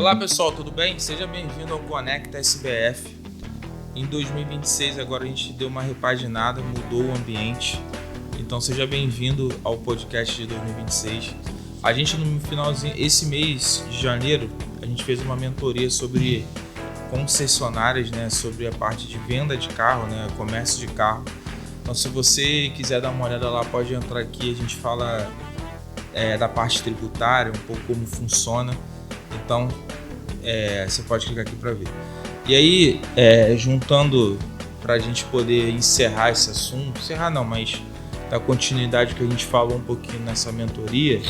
Olá pessoal, tudo bem? Seja bem-vindo ao Conecta SBF. Em 2026 agora a gente deu uma repaginada, mudou o ambiente. Então seja bem-vindo ao podcast de 2026. A gente no finalzinho, esse mês de janeiro, a gente fez uma mentoria sobre concessionárias, né? Sobre a parte de venda de carro, né? Comércio de carro. Então se você quiser dar uma olhada lá, pode entrar aqui, a gente fala da parte tributária, um pouco como funciona. Então, você pode clicar aqui para ver. E aí, juntando para a gente poder encerrar esse assunto, encerrar não, mas dar continuidade que a gente falou um pouquinho nessa mentoria,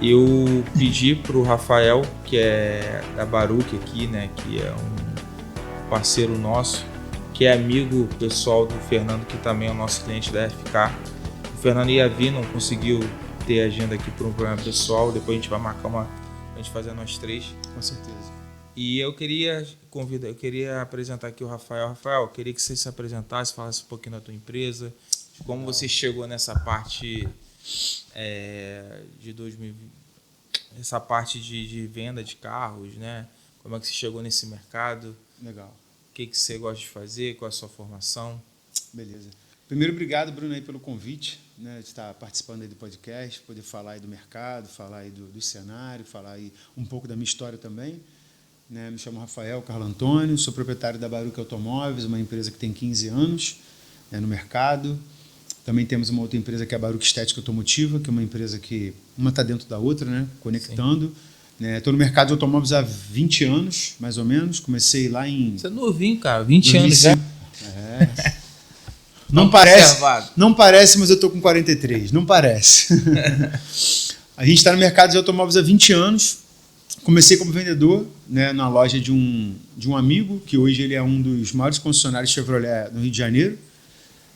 eu pedi para o Rafael, que é da Baruch aqui, né, que é um parceiro nosso, que é amigo pessoal do Fernando, que também é o nosso cliente da FK. O Fernando ia vir, não conseguiu ter agenda aqui por um problema pessoal, depois a gente vai marcar a gente fazer nós três. Com certeza. E eu queria apresentar aqui o Rafael. Rafael, eu queria que você se apresentasse, falasse um pouquinho da tua empresa, de como você chegou nessa parte de 2020, essa parte de venda de carros, né? Como é que você chegou nesse mercado? Legal. O que você gosta de fazer? Qual é a sua formação? Beleza. Primeiro, obrigado, Bruno, aí pelo convite, né, de estar participando aí do podcast, poder falar aí do mercado, falar aí do cenário, falar aí um pouco da minha história também. Né, me chamo Rafael Carlo Antônio, sou proprietário da Baruch Automóveis, uma empresa que tem 15 anos no mercado. Também temos uma outra empresa que é a Baruch Estética Automotiva, que é uma empresa que uma está dentro da outra, né, conectando. Estou no mercado de automóveis há 20 anos, mais ou menos. Comecei lá em... Você é novinho, cara, 20 anos já. Não parece, mas eu estou com 43. Não parece. A gente está no mercado de automóveis há 20 anos. Comecei como vendedor, né, na loja de um amigo, que hoje ele é um dos maiores concessionários Chevrolet no Rio de Janeiro.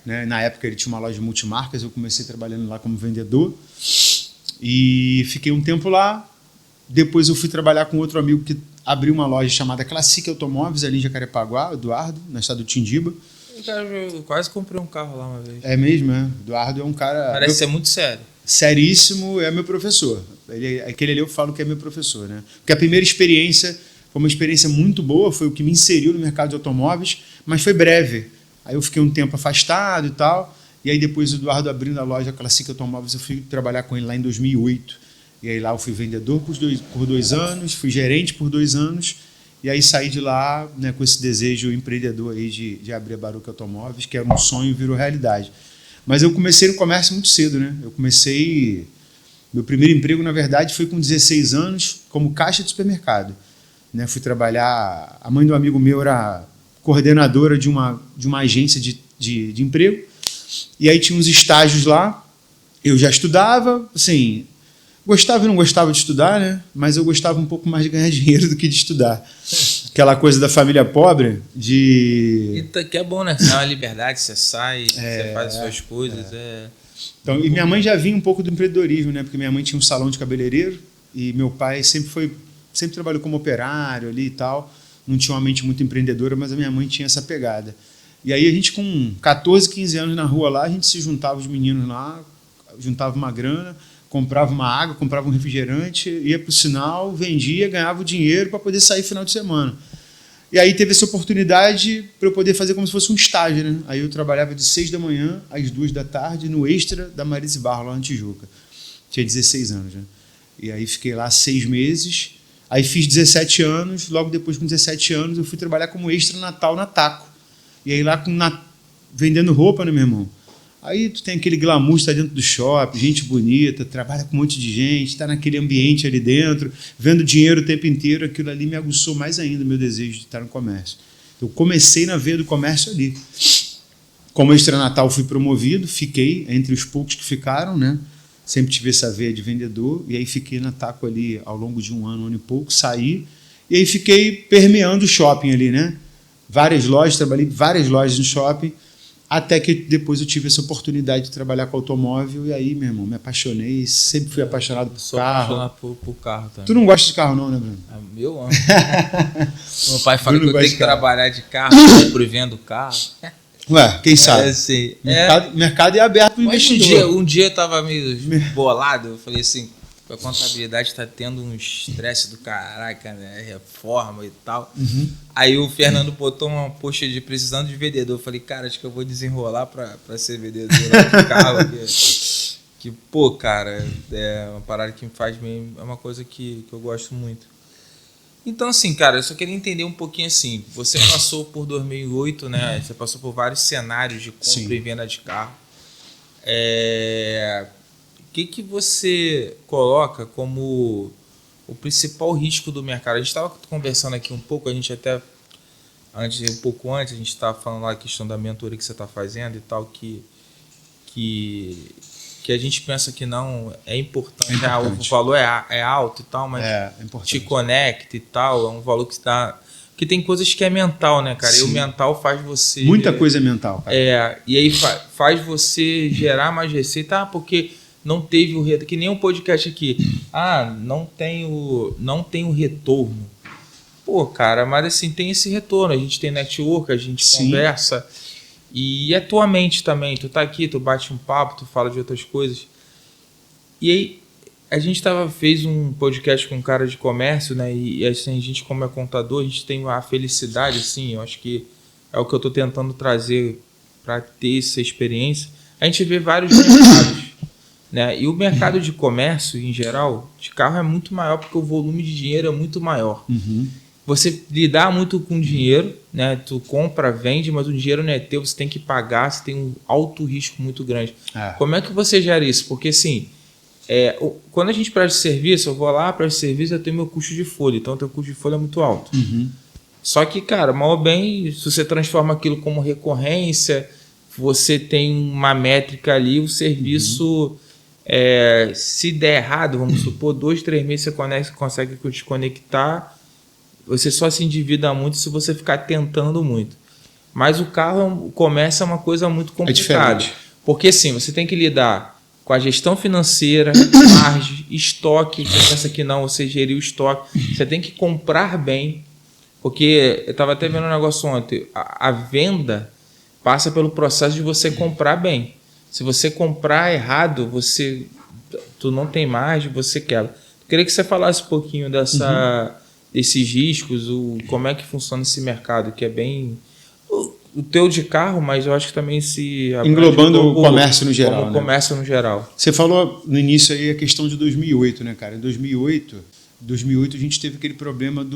Né? Na época ele tinha uma loja de multimarcas, eu comecei trabalhando lá como vendedor. E fiquei um tempo lá. Depois eu fui trabalhar com outro amigo que abriu uma loja chamada Classic Automóveis, ali em Jacarepaguá, o Eduardo, no estado do Tindiba. Eu quase comprei um carro lá uma vez. É mesmo, é? Eduardo é um cara... Parece ser muito sério. Seríssimo, é meu professor. Aquele ali eu falo que é meu professor, né? Porque a primeira experiência foi uma experiência muito boa, foi o que me inseriu no mercado de automóveis, mas foi breve. Aí eu fiquei um tempo afastado e tal, e aí depois o Eduardo abrindo a loja Classic Automóveis, eu fui trabalhar com ele lá em 2008. E aí lá eu fui vendedor por 2 anos, fui gerente por 2 anos, e aí saí de lá, né, com esse desejo empreendedor aí de abrir a Baruch Automóveis, que era um sonho e virou realidade. Mas eu comecei no comércio muito cedo, né? Meu primeiro emprego, na verdade, foi com 16 anos, como caixa de supermercado. Né? Fui trabalhar... A mãe de um amigo meu era coordenadora de uma agência de emprego, e aí tinha uns estágios lá. Eu já estudava, assim... Gostava e não gostava de estudar, né? Mas eu gostava um pouco mais de ganhar dinheiro do que de estudar. Aquela coisa da família pobre, de... Que é bom, né? É uma liberdade, você sai, você faz as suas coisas. Então, e minha mãe já vinha um pouco do empreendedorismo, né? Porque minha mãe tinha um salão de cabeleireiro e meu pai sempre trabalhou como operário ali e tal. Não tinha uma mente muito empreendedora, mas a minha mãe tinha essa pegada. E aí a gente, com 14, 15 anos na rua lá, a gente se juntava, os meninos lá, juntava uma grana, comprava uma água, comprava um refrigerante, ia para o sinal, vendia, ganhava o dinheiro para poder sair final de semana. E aí teve essa oportunidade para eu poder fazer como se fosse um estágio, né? Aí eu trabalhava de 6 da manhã às 2 da tarde no Extra da Marise Barro, lá na Tijuca. Tinha 16 anos, né? E aí fiquei lá 6 meses, aí fiz 17 anos, logo depois com 17 anos eu fui trabalhar como Extra Natal na Taco. E aí lá vendendo roupa, né, meu irmão? Aí tu tem aquele glamour, está dentro do shopping, gente bonita, trabalha com um monte de gente, está naquele ambiente ali dentro, vendo dinheiro o tempo inteiro, aquilo ali me aguçou mais ainda o meu desejo de estar no comércio. Eu comecei na veia do comércio ali. Como Extra Natal fui promovido, fiquei entre os poucos que ficaram, né? Sempre tive essa veia de vendedor, e aí fiquei na Taco ali ao longo de um ano e pouco, saí, e aí fiquei permeando o shopping ali, né? Várias lojas, trabalhei em várias lojas no shopping, até que depois eu tive essa oportunidade de trabalhar com automóvel, e aí, meu irmão, me apaixonei, sempre fui apaixonado por carro. Apaixonado por carro também. Tu não gosta de carro não, né, Bruno? Eu amo. Meu pai fala que eu tenho que trabalhar de carro, sempre vendo carro. Ué, quem sabe? Assim, mercado é aberto para o investidor. Um dia eu estava meio bolado, eu falei assim, a contabilidade tá tendo um estresse do caraca, né? Reforma e tal. Aí o Fernando botou uma poxa de precisando de vendedor. Eu falei, cara, acho que eu vou desenrolar pra ser vendedor de carro aqui. Que, pô, cara, é uma parada que me faz bem, é uma coisa que eu gosto muito. Então, assim, cara, eu só queria entender um pouquinho assim. Você passou por 2008, né? Você passou por vários cenários de compra e venda de carro. O que você coloca como o principal risco do mercado? A gente estava conversando aqui um pouco, a gente até um pouco antes, a gente estava falando lá a questão da mentoria que você está fazendo e tal, que a gente pensa que não é importante. O valor é alto e tal, mas te conecta e tal, é um valor que está... Porque tem coisas que é mental, né, cara? Sim. E o mental faz você... Muita coisa é mental, cara. E aí faz você gerar mais receita, porque não teve o retorno. Que nem um podcast aqui. Não tem o retorno. Pô, cara, mas assim, tem esse retorno. A gente tem network, a gente conversa. E é tua mente também. Tu tá aqui, tu bate um papo, tu fala de outras coisas. E aí, a gente fez um podcast com um cara de comércio, né? E assim, a gente, como é contador, a gente tem a felicidade, assim, eu acho que é o que eu tô tentando trazer para ter essa experiência. A gente vê vários mercados, né? E o mercado de comércio, em geral, de carro é muito maior porque o volume de dinheiro é muito maior. Você lidar muito com dinheiro, né? Tu compra, vende, mas o dinheiro não é teu, você tem que pagar, você tem um alto risco muito grande. Como é que você gera isso? Porque, assim... quando a gente presta serviço, eu vou lá, presto serviço, eu tenho meu custo de folha. Então, o teu custo de folha é muito alto. Só que, cara, mal ou bem, se você transforma aquilo como recorrência, você tem uma métrica ali, o serviço, se der errado, vamos supor, 2, 3 meses você consegue desconectar, você só se endivida muito se você ficar tentando muito. Mas o carro, o comércio é uma coisa muito complicada. Porque, assim, você tem que lidar com a gestão financeira, margem, estoque. Você pensa que não, você gerir o estoque. Você tem que comprar bem, porque eu estava até vendo um negócio ontem. A venda passa pelo processo de você comprar bem. Se você comprar errado, tu não tem margem, você quebra. Eu queria que você falasse um pouquinho desses riscos, como é que funciona esse mercado, que é bem... O teu de carro, mas eu acho que também se... Englobando o comércio no geral. O comércio no geral. Você falou no início aí a questão de 2008, né, cara? Em 2008 a gente teve aquele problema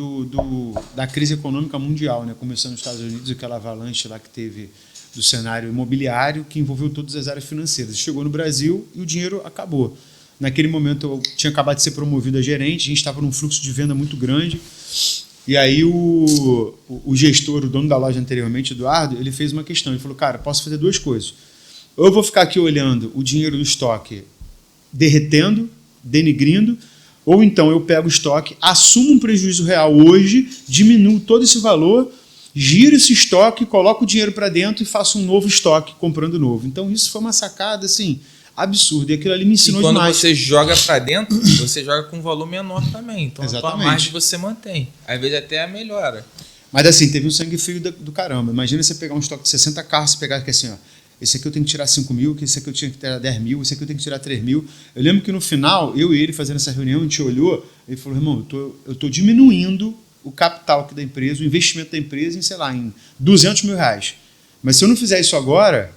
da crise econômica mundial, né? Começando nos Estados Unidos, aquela avalanche lá que teve do cenário imobiliário que envolveu todas as áreas financeiras. Chegou no Brasil e o dinheiro acabou. Naquele momento eu tinha acabado de ser promovido a gerente, a gente estava num fluxo de venda muito grande. E aí o gestor, o dono da loja anteriormente, Eduardo, ele fez uma questão. Ele falou, cara, posso fazer 2 coisas. Ou eu vou ficar aqui olhando o dinheiro do estoque derretendo, denigrindo, ou então eu pego o estoque, assumo um prejuízo real hoje, diminuo todo esse valor, giro esse estoque, coloco o dinheiro para dentro e faço um novo estoque comprando novo. Então isso foi uma sacada assim... absurdo, e aquilo ali me ensinou demais. E quando você joga para dentro, você joga com um valor menor também. Então a tua margem você mantém. Às vezes até melhora. Mas assim, teve um sangue frio do caramba. Imagina você pegar um estoque de 60 carros, você pegar aqui assim, ó, esse aqui eu tenho que tirar 5 mil, esse aqui eu tinha que tirar 10 mil, esse aqui eu tenho que tirar 3 mil. Eu lembro que no final, eu e ele fazendo essa reunião, a gente olhou, ele falou, irmão, eu estou diminuindo o capital aqui da empresa, o investimento da empresa em, sei lá, em 200 mil reais. Mas se eu não fizer isso agora...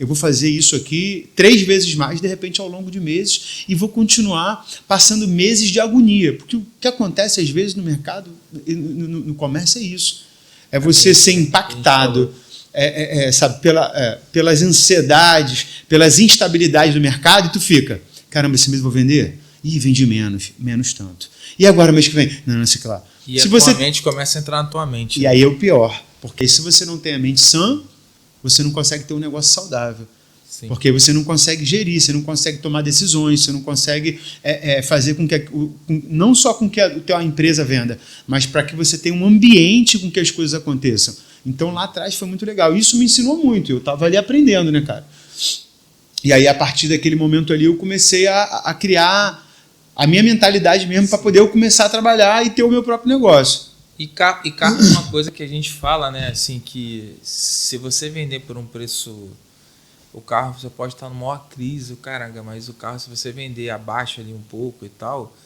eu vou fazer isso aqui 3 vezes mais, de repente, ao longo de meses, e vou continuar passando meses de agonia. Porque o que acontece, às vezes, no mercado, no comércio, é isso. É você ser impactado sabe, pelas ansiedades, pelas instabilidades do mercado, e tu fica, caramba, esse mês eu vou vender? Ih, vendi menos tanto. E agora, mês que vem? Não, sei lá. E a tua mente começa a entrar na tua mente. E aí é o pior, porque se você não tem a mente sã, você não consegue ter um negócio saudável. Sim. Porque você não consegue gerir, você não consegue tomar decisões, você não consegue fazer com que... não só com que a tua empresa venda, mas para que você tenha um ambiente com que as coisas aconteçam. Então, lá atrás foi muito legal. Isso me ensinou muito. Eu estava ali aprendendo, né, cara? E aí, a partir daquele momento ali, eu comecei a criar a minha mentalidade mesmo para poder eu começar a trabalhar e ter o meu próprio negócio. E carro é uma coisa que a gente fala, né? Assim, que se você vender por um preço o carro você pode estar numa maior crise, caramba, mas o carro, se você vender abaixo ali um pouco e tal,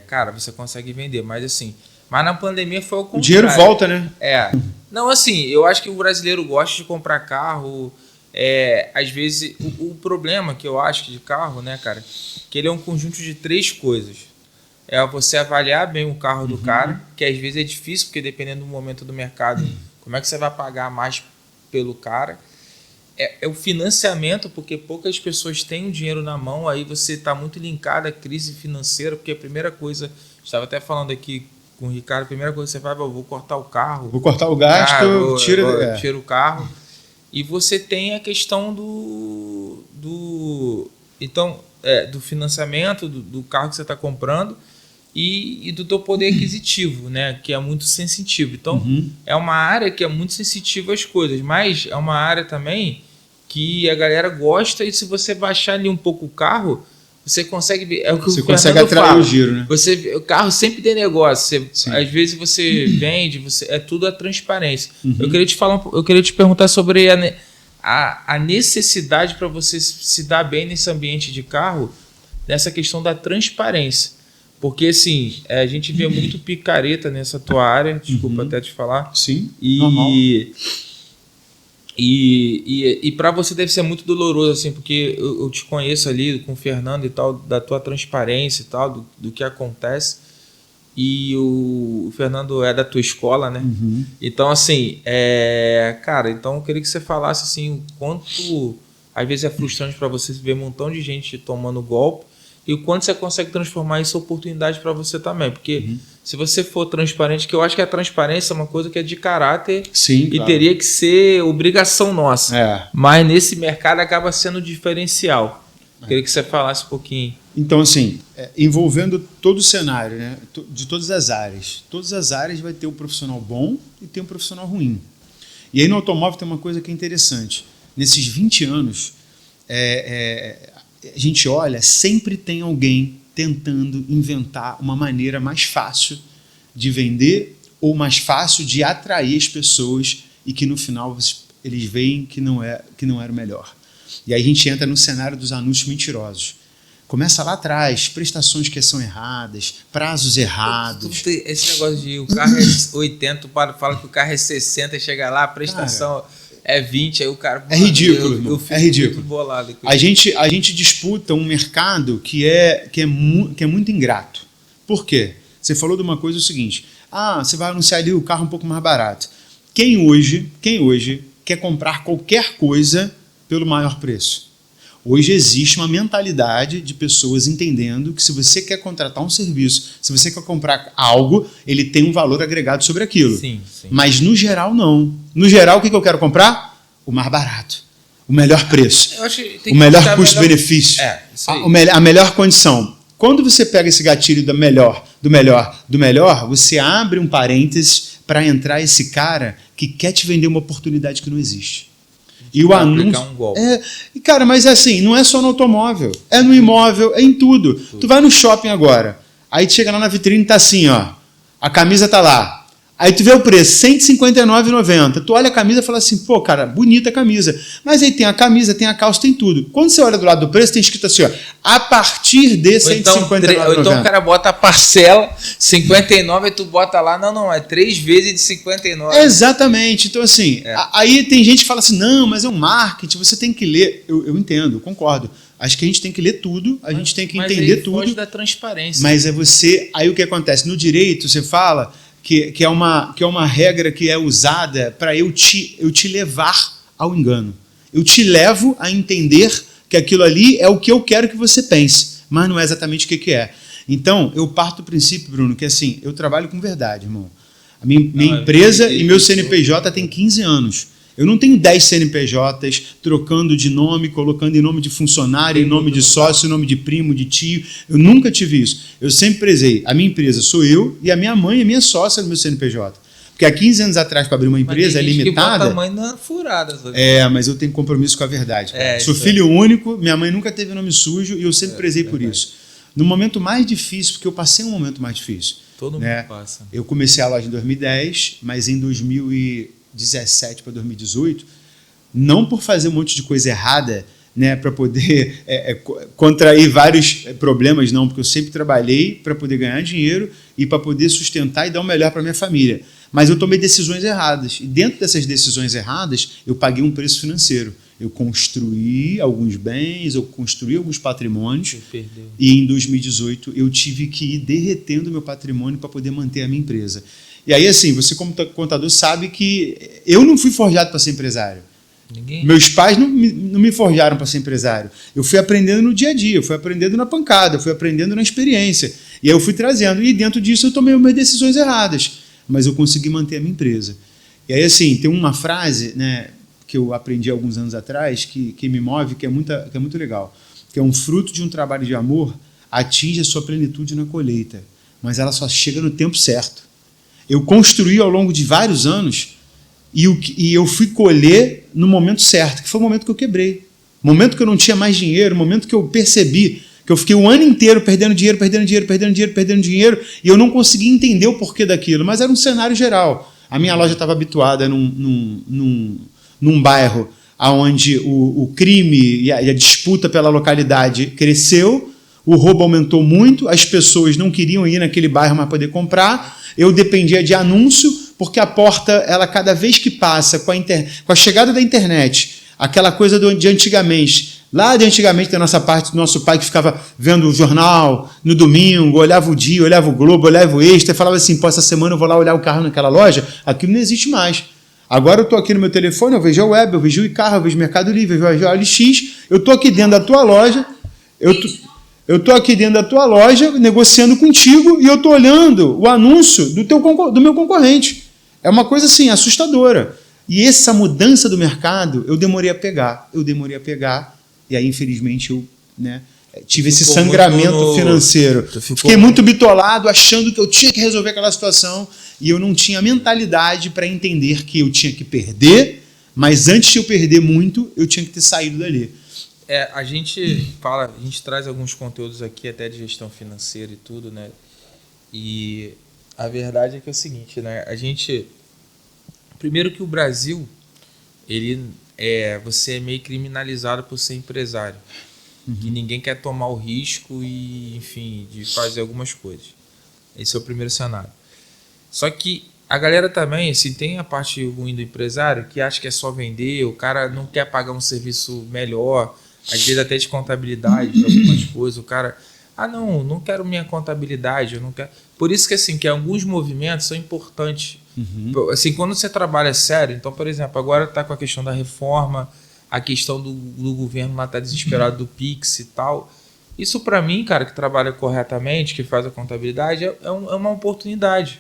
cara, você consegue vender. Mas assim, mas na pandemia foi o contrário. O dinheiro volta, né? Não, assim, eu acho que o brasileiro gosta de comprar carro. Às vezes, o problema que eu acho de carro, né, cara, que ele é um conjunto de 3 coisas. Você avaliar bem o carro do cara, que às vezes é difícil, porque dependendo do momento do mercado, como é que você vai pagar mais pelo cara? É o financiamento, porque poucas pessoas têm o dinheiro na mão, aí você está muito linkado à crise financeira, porque a primeira coisa, estava até falando aqui com o Ricardo, a primeira coisa que você vai, vou cortar o carro. Vou cortar o gasto, tira o carro. E você tem a questão do financiamento do carro que você está comprando e do teu poder aquisitivo, né? Que é muito sensitivo. Então, é uma área que é muito sensitiva às coisas, mas é uma área também que a galera gosta, e se você baixar ali um pouco o carro, você consegue ver. Você consegue atrair o giro, né? O carro sempre tem negócio. Às vezes você vende, é tudo a transparência. Eu queria te perguntar sobre a necessidade para você se dar bem nesse ambiente de carro, nessa questão da transparência. Porque, assim, a gente vê muito picareta nessa tua área, desculpa até te falar. Sim, normal. E para você deve ser muito doloroso, assim, porque eu te conheço ali com o Fernando e tal, da tua transparência e tal, do que acontece. E o Fernando é da tua escola, né? Então, assim, cara, então eu queria que você falasse, assim, o quanto às vezes é frustrante para você ver um montão de gente tomando golpe, e o quanto você consegue transformar isso em oportunidade para você também. Porque se você for transparente, que eu acho que a transparência é uma coisa que é de caráter. Sim, e teria que ser obrigação nossa. Mas nesse mercado acaba sendo diferencial. Queria que você falasse um pouquinho. Então, assim, envolvendo todo o cenário, né, de todas as áreas vai ter um profissional bom e tem um profissional ruim. E aí no automóvel tem uma coisa que é interessante. Nesses 20 anos, a gente olha, sempre tem alguém tentando inventar uma maneira mais fácil de vender ou mais fácil de atrair as pessoas e que no final eles veem que não era o melhor. E aí a gente entra no cenário dos anúncios mentirosos. Começa lá atrás, prestações que são erradas, prazos errados. Esse negócio de o carro é 80, fala que o carro é 60, chega lá, a prestação é 20, aí o cara... É ridículo, é ridículo. Bolado. A gente disputa um mercado que é muito ingrato. Por quê? Você falou de uma coisa, o seguinte, você vai anunciar ali o carro um pouco mais barato. Quem hoje quer comprar qualquer coisa pelo maior preço? Hoje existe uma mentalidade de pessoas entendendo que se você quer contratar um serviço, se você quer comprar algo, ele tem um valor agregado sobre aquilo. Sim. Mas no geral, não. No geral, o que eu quero comprar? O mais barato. O melhor preço. O melhor custo-benefício. A melhor condição. Quando você pega esse gatilho do melhor, você abre um parênteses para entrar esse cara que quer te vender uma oportunidade que não existe. E o anúncio. Cara, mas é assim, não é só no automóvel, é no imóvel, é em tudo. Tu vai no shopping agora, aí tu chega lá na vitrine e tá assim, ó. A camisa tá lá. Aí tu vê o preço, R$ 159,90. Tu olha a camisa e fala assim, pô, cara, bonita a camisa. Mas aí tem a camisa, tem a calça, tem tudo. Quando você olha do lado do preço, tem escrito assim, ó, a partir de R$ 159,90. Ou então o cara bota a parcela, 59, e tu bota lá, não, é 3 vezes de 59. Exatamente. Então, assim, aí tem gente que fala assim, não, mas é um marketing, você tem que ler. Eu entendo, eu concordo. Acho que a gente tem que ler tudo, gente tem que entender tudo. Mas da transparência. Mas aí o que acontece? No direito, você fala que é uma regra que é usada para eu te levar ao engano. Eu te levo a entender que aquilo ali é o que eu quero que você pense, mas não é exatamente o que é. Então, eu parto do princípio, Bruno, que assim, eu trabalho com verdade, irmão. A minha empresa e meu CNPJ tem 15 anos. Eu não tenho 10 CNPJs trocando de nome, colocando em nome de funcionário, em nome de sócio, em nome de primo, de tio. Eu nunca tive isso. Eu sempre prezei. A minha empresa sou eu e a minha mãe é minha sócia no meu CNPJ. Porque há 15 anos atrás, para abrir uma empresa limitada... Mas a mãe na furada. Sabe? Mas eu tenho compromisso com a verdade. Sou filho único, minha mãe nunca teve nome sujo e eu sempre prezei por isso. No momento mais difícil, porque eu passei um momento mais difícil. Todo mundo passa. Eu comecei a loja em 2010, mas em 2017 para 2018, não por fazer um monte de coisa errada, né, para poder contrair vários problemas, não, porque eu sempre trabalhei para poder ganhar dinheiro e para poder sustentar e dar o melhor para minha família. Mas eu tomei decisões erradas. E dentro dessas decisões erradas, eu paguei um preço financeiro. Eu construí alguns bens, eu construí alguns patrimônios. E em 2018 eu tive que ir derretendo meu patrimônio para poder manter a minha empresa. E aí, assim, você como contador sabe que eu não fui forjado para ser empresário. Meus pais não me forjaram para ser empresário. Eu fui aprendendo no dia a dia, eu fui aprendendo na pancada, eu fui aprendendo na experiência. E aí eu fui trazendo. E dentro disso eu tomei umas decisões erradas. Mas eu consegui manter a minha empresa. E aí, assim, tem uma frase, né, que eu aprendi alguns anos atrás, que me move, que é muito legal. Que é: um fruto de um trabalho de amor atinge a sua plenitude na colheita, mas ela só chega no tempo certo. Eu construí ao longo de vários anos e eu fui colher no momento certo, que foi o momento que eu quebrei. O momento que eu não tinha mais dinheiro, o momento que eu percebi que eu fiquei o ano inteiro perdendo dinheiro, e eu não conseguia entender o porquê daquilo, mas era um cenário geral. A minha loja estava habituada num bairro onde o crime e a disputa pela localidade cresceu, o roubo aumentou muito, as pessoas não queriam ir naquele bairro mais poder comprar, eu dependia de anúncio, porque a porta, ela cada vez que passa com a chegada da internet, aquela coisa de antigamente, lá de antigamente, da nossa parte, do nosso pai que ficava vendo o jornal no domingo, olhava o Dia, olhava o Globo, olhava o Extra, e falava assim: pô, essa semana eu vou lá olhar o carro naquela loja. Aquilo não existe mais. Agora eu estou aqui no meu telefone, eu vejo a web, eu vejo o iCarro, eu vejo o Mercado Livre, eu vejo a OLX, eu estou aqui dentro da tua loja, eu estou aqui dentro da tua loja negociando contigo e eu estou olhando o anúncio do meu concorrente. É uma coisa assim, assustadora. E essa mudança do mercado, eu demorei a pegar, e aí, infelizmente, eu tive esse sangramento financeiro. Fiquei muito bitolado, achando que eu tinha que resolver aquela situação, e eu não tinha mentalidade para entender que eu tinha que perder, mas antes de eu perder muito, eu tinha que ter saído dali. A gente traz alguns conteúdos aqui até de gestão financeira e tudo, né? E a verdade é que é o seguinte, né? Primeiro que o Brasil, você é meio criminalizado por ser empresário. Uhum. Que ninguém quer tomar o risco e, enfim, de fazer algumas coisas. Esse é o primeiro cenário. Só que a galera também, assim, tem a parte ruim do empresário que acha que é só vender, o cara não quer pagar um serviço melhor, às vezes até de contabilidade, de algumas coisas, o cara... não quero minha contabilidade, eu não quero... Por isso que, assim, que alguns movimentos são importantes. Uhum. Assim, quando você trabalha sério, então, por exemplo, agora está com a questão da reforma, a questão do governo lá tá desesperado do Pix e tal. Isso, para mim, cara, que trabalha corretamente, que faz a contabilidade, é uma oportunidade.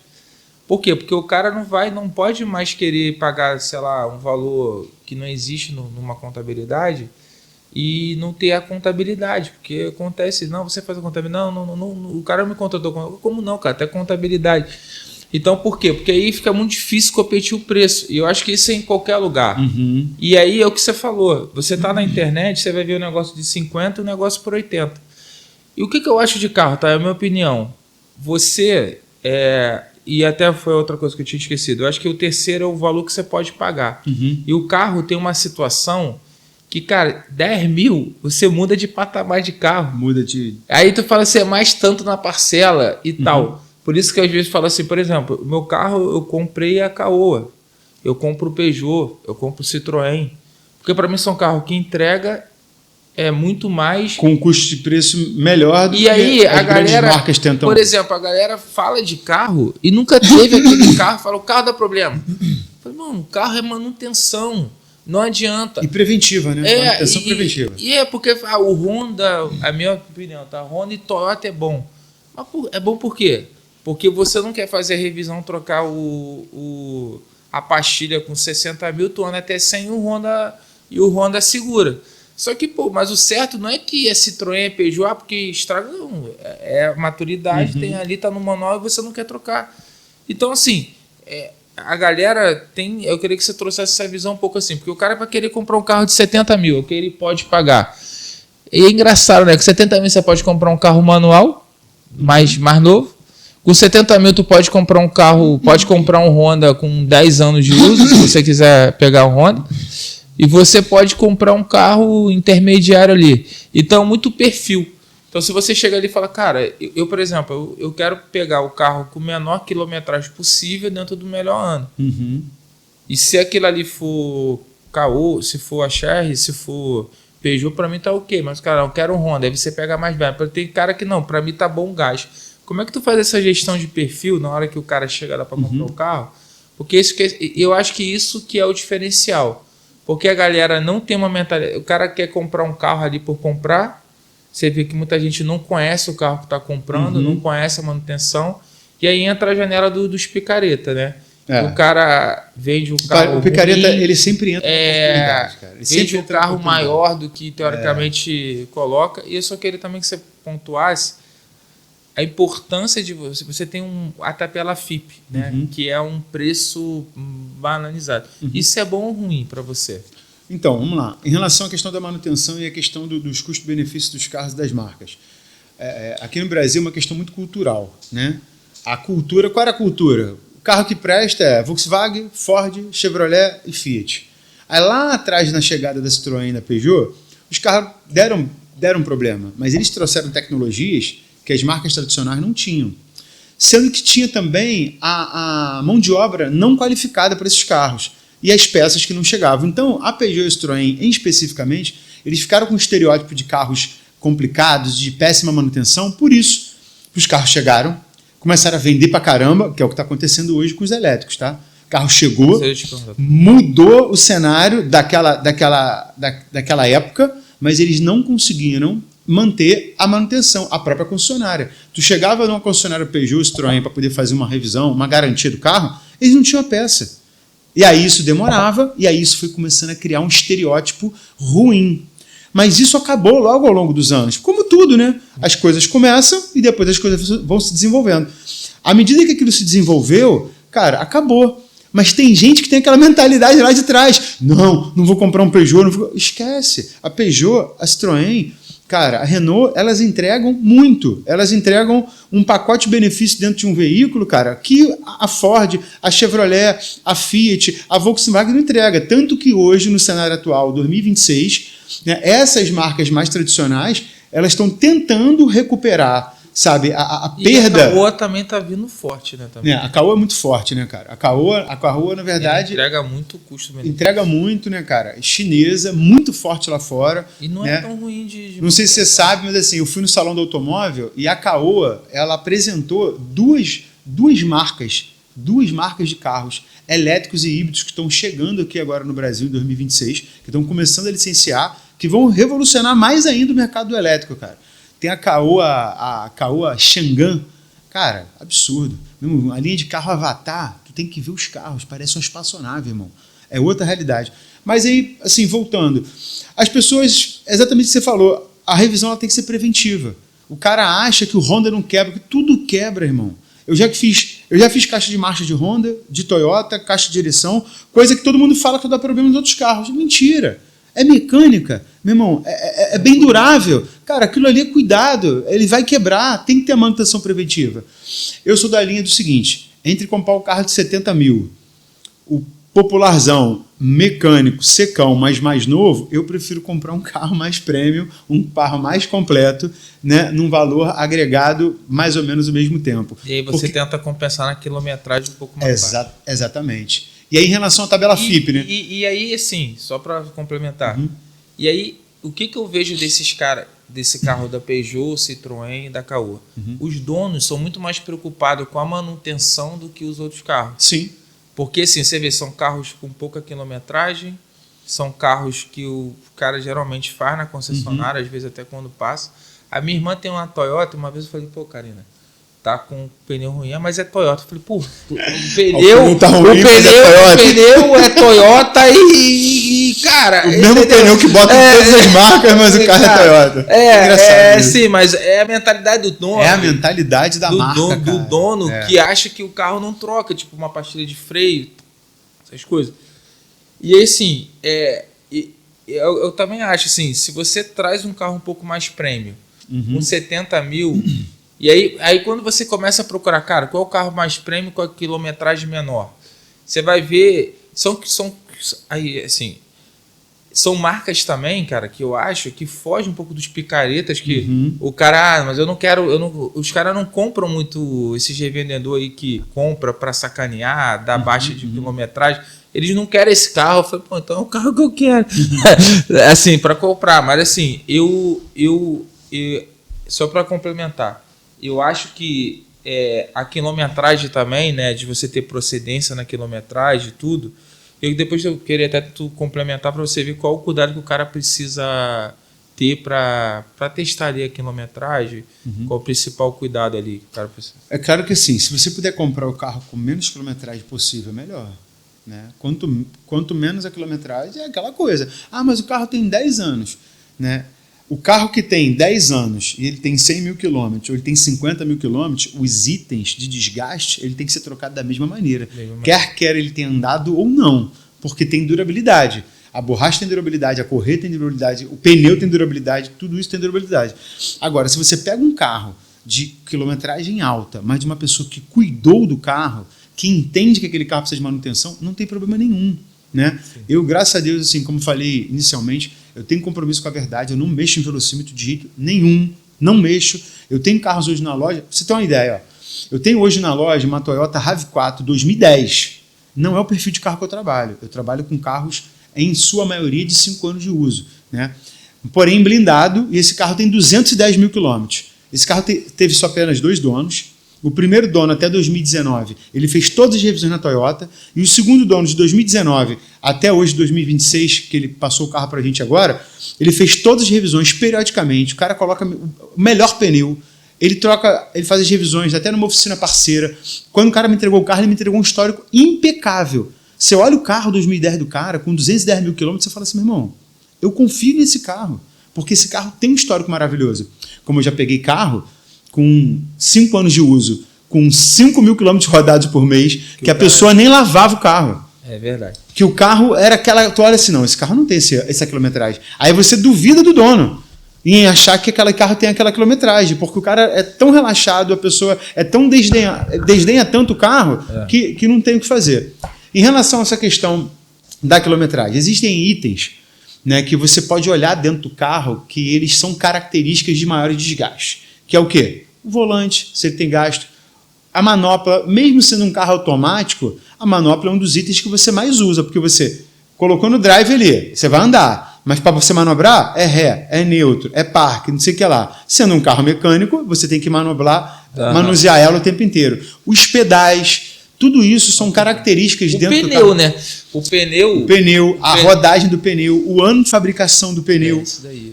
Por quê? Porque o cara não pode mais querer pagar, sei lá, um valor que não existe numa contabilidade e não ter a contabilidade, porque acontece, você faz a contabilidade, não, o cara me contratou, como não, cara, até contabilidade. Então, por quê? Porque aí fica muito difícil competir o preço, e eu acho que isso é em qualquer lugar. Uhum. E aí é o que você falou, você tá na internet, você vai ver um negócio de 50 e um negócio por 80. E o que eu acho de carro, tá? É a minha opinião. E até foi outra coisa que eu tinha esquecido, eu acho que o terceiro é o valor que você pode pagar. Uhum. E o carro tem uma situação que, cara, 10 mil, você muda de patamar de carro. Aí tu fala assim, é mais tanto na parcela e tal. Por isso que às vezes fala assim, por exemplo, o meu carro eu comprei a Caoa, eu compro o Peugeot, eu compro o Citroën. Porque para mim são carros que entrega muito mais... Com um custo de preço melhor do que aí, as grandes marcas tentam. Por exemplo, a galera fala de carro e nunca teve aquele carro, fala, o carro dá problema. Fala, mano, o carro é manutenção. Não adianta. E preventiva, né? Manutenção preventiva. E porque o Honda, a minha opinião, tá? Honda e Toyota é bom. Mas é bom por quê? Porque você não quer fazer a revisão, trocar a pastilha com 60 mil, tu anda até 100 e o Honda segura. Só que, mas o certo não é que é Citroën, é Peugeot, porque estraga, não. É maturidade, tem ali, tá no manual e você não quer trocar. Então, assim, a galera tem... Eu queria que você trouxesse essa visão um pouco assim, porque o cara vai querer comprar um carro de 70 mil, o que ele pode pagar. E é engraçado, né? Com 70 mil você pode comprar um carro manual, mais novo. Com 70 mil tu pode comprar um carro, pode comprar um Honda com 10 anos de uso, se você quiser pegar um Honda. e você pode comprar um carro intermediário ali. Então, muito perfil. Então, se você chega ali e fala, cara, eu por exemplo, eu quero pegar o carro com a menor quilometragem possível dentro do melhor ano. E se aquilo ali for Caoa, se for a Cherry, se for Peugeot, para mim tá ok. Mas, cara, eu quero um Honda, aí você pega mais velho. Tem cara que não, para mim tá bom o gás. Como é que tu faz essa gestão de perfil na hora que o cara chega lá para comprar o carro? Porque eu acho que isso que é o diferencial. Porque a galera não tem uma mentalidade. O cara quer comprar um carro ali por comprar. Você vê que muita gente não conhece o carro que está comprando, não conhece a manutenção. E aí entra a janela dos picareta, né? O cara vende o carro. O picareta, ruim, ele sempre entra na oportunidade, cara. Ele vende um carro maior do que teoricamente coloca. E eu só queria também que você pontuasse a importância de você tem a tabela FIP, né? Que é um preço banalizado. Isso é bom ou ruim para você? Então, vamos lá. Em relação à questão da manutenção e a questão dos custos-benefícios dos carros e das marcas. Aqui no Brasil é uma questão muito cultural, né? A cultura, qual era a cultura? O carro que presta é Volkswagen, Ford, Chevrolet e Fiat. Aí lá atrás, na chegada da Citroën e da Peugeot, os carros deram problema, mas eles trouxeram tecnologias que as marcas tradicionais não tinham. Sendo que tinha também a mão de obra não qualificada para esses carros e as peças que não chegavam. Então, a Peugeot e a Citroën, especificamente, eles ficaram com um estereótipo de carros complicados, de péssima manutenção. Por isso, os carros chegaram, começaram a vender pra caramba, que é o que está acontecendo hoje com os elétricos, tá? O carro chegou, mudou o cenário daquela época, mas eles não conseguiram manter a manutenção, a própria concessionária. Tu chegava numa concessionária Peugeot, Citroën para poder fazer uma revisão, uma garantia do carro, eles não tinham a peça. E aí isso demorava, e aí isso foi começando a criar um estereótipo ruim. Mas isso acabou logo ao longo dos anos. Como tudo, né? As coisas começam e depois as coisas vão se desenvolvendo. À medida que aquilo se desenvolveu, cara, acabou. Mas tem gente que tem aquela mentalidade lá de trás. Não vou comprar um Peugeot. Esquece. A Peugeot, a Citroën, cara, a Renault, elas entregam muito. Elas entregam um pacote de benefício dentro de um veículo, cara, que a Ford, a Chevrolet, a Fiat, a Volkswagen não entrega. Tanto que hoje, no cenário atual, 2026, né, essas marcas mais tradicionais, elas estão tentando recuperar, sabe, a perda. A Caoa também está vindo forte, né? Também. A Caoa é muito forte, né, cara? A Caoa, na verdade... entrega muito custo. Entrega muito, né, cara? Chinesa, muito forte lá fora. E não né? É tão ruim de não sei se você sabe, mas assim, eu fui no salão do automóvel e a Caoa, ela apresentou duas marcas de carros elétricos e híbridos que estão chegando aqui agora no Brasil em 2026, que estão começando a licenciar, que vão revolucionar mais ainda o mercado elétrico, cara. Tem a Caoa Chang'an. Cara, absurdo. A linha de carro Avatar, tu tem que ver os carros, parece uma espaçonave, irmão. É outra realidade. Mas aí, assim, voltando. As pessoas, exatamente o que você falou, a revisão ela tem que ser preventiva. O cara acha que o Honda não quebra, que tudo quebra, irmão. Eu já fiz caixa de marcha de Honda, de Toyota, caixa de direção, coisa que todo mundo fala que dá problema nos outros carros. Mentira. É mecânica, meu irmão, é bem durável. Cara, aquilo ali é cuidado, ele vai quebrar, tem que ter a manutenção preventiva. Eu sou da linha do seguinte, entre comprar um carro de 70 mil, o popularzão, mecânico, secão, mas mais novo, eu prefiro comprar um carro mais premium, um carro mais completo, né, num valor agregado mais ou menos ao mesmo tempo. E aí você tenta compensar na quilometragem um pouco mais baixa. Exatamente. E aí, em relação à tabela FIP, né? E aí, assim, só para complementar. E aí, o que eu vejo desse carro da Peugeot, Citroën e da Caoa? Os donos são muito mais preocupados com a manutenção do que os outros carros. Sim. Porque, assim, você vê, são carros com pouca quilometragem, são carros que o cara geralmente faz na concessionária, às vezes até quando passa. A minha irmã tem uma Toyota, uma vez eu falei, pô, Karina, tá com pneu ruim, mas é Toyota. Eu falei, pô, o pneu é Toyota e cara... O mesmo pneu que bota em todas as marcas, mas o carro é Toyota. Sim, mas é a mentalidade do dono. É a mentalidade da marca, do dono que acha que o carro não troca, tipo uma pastilha de freio, essas coisas. E aí, assim, eu também acho, assim, se você traz um carro um pouco mais premium, com 70 mil... E aí quando você começa a procurar, cara, qual é o carro mais premium com a quilometragem menor? Você vai ver, aí assim, são marcas também, cara, que eu acho que fogem um pouco dos picaretas, que o cara, mas eu não quero, os caras não compram muito, esses revendedores aí que compra para sacanear, dar baixa de quilometragem, eles não querem esse carro. Eu falei, pô, então é o carro que eu quero. Assim, para comprar, mas assim, eu só para complementar, eu acho que a quilometragem também, né, de você ter procedência na quilometragem e tudo. Depois eu queria até tu complementar para você ver qual o cuidado que o cara precisa ter para testar ali a quilometragem, qual o principal cuidado ali que o cara precisa. É claro que sim, se você puder comprar o carro com menos quilometragem possível, melhor. Né? Quanto menos a quilometragem, é aquela coisa. Ah, mas o carro tem 10 anos. Né? O carro que tem 10 anos e ele tem 100 mil quilômetros, ou ele tem 50 mil quilômetros, os itens de desgaste ele tem que ser trocado da mesma maneira. Quer ele tenha andado ou não, porque tem durabilidade. A borracha tem durabilidade, a correia tem durabilidade, o pneu tem durabilidade, tudo isso tem durabilidade. Agora, se você pega um carro de quilometragem alta, mas de uma pessoa que cuidou do carro, que entende que aquele carro precisa de manutenção, não tem problema nenhum. Né? Eu, graças a Deus, assim, como falei inicialmente, eu tenho compromisso com a verdade, eu não mexo em velocímetro de jeito nenhum, não mexo. Eu tenho carros hoje na loja, pra você ter uma ideia, ó, eu tenho hoje na loja uma Toyota RAV4 2010, não é o perfil de carro que eu trabalho com carros em sua maioria de 5 anos de uso, né? Porém blindado, e esse carro tem 210 mil quilômetros. Esse carro teve só apenas 2 donos. O primeiro dono, até 2019, ele fez todas as revisões na Toyota, e o segundo dono, de 2019 até hoje, 2026, que ele passou o carro para a gente agora, ele fez todas as revisões periodicamente. O cara coloca o melhor pneu, ele faz as revisões até numa oficina parceira. Quando o cara me entregou o carro, ele me entregou um histórico impecável. Você olha o carro 2010 do cara, com 210 mil quilômetros, você fala assim, meu irmão, eu confio nesse carro, porque esse carro tem um histórico maravilhoso. Como eu já peguei carro com 5 anos de uso, com 5 mil quilômetros rodados por mês, que a pessoa nem lavava o carro. É verdade. Que o carro era aquela... Tu olha assim, não, esse carro não tem essa quilometragem. Aí você duvida do dono em achar que aquele carro tem aquela quilometragem, porque o cara é tão relaxado, a pessoa é tão desdenha tanto o carro que não tem o que fazer. Em relação a essa questão da quilometragem, existem itens, né, que você pode olhar dentro do carro que eles são características de maior desgaste. Que é o quê? O volante, se ele tem gasto. A manopla, mesmo sendo um carro automático, a manopla é um dos itens que você mais usa, porque você colocou no drive ali, você vai andar, mas para você manobrar, é ré, é neutro, é parque, não sei o que lá. Sendo um carro mecânico, você tem que manusear ela o tempo inteiro. Os pedais, tudo isso são características dentro do carro. Né? O pneu, a rodagem do pneu, o ano de fabricação do pneu,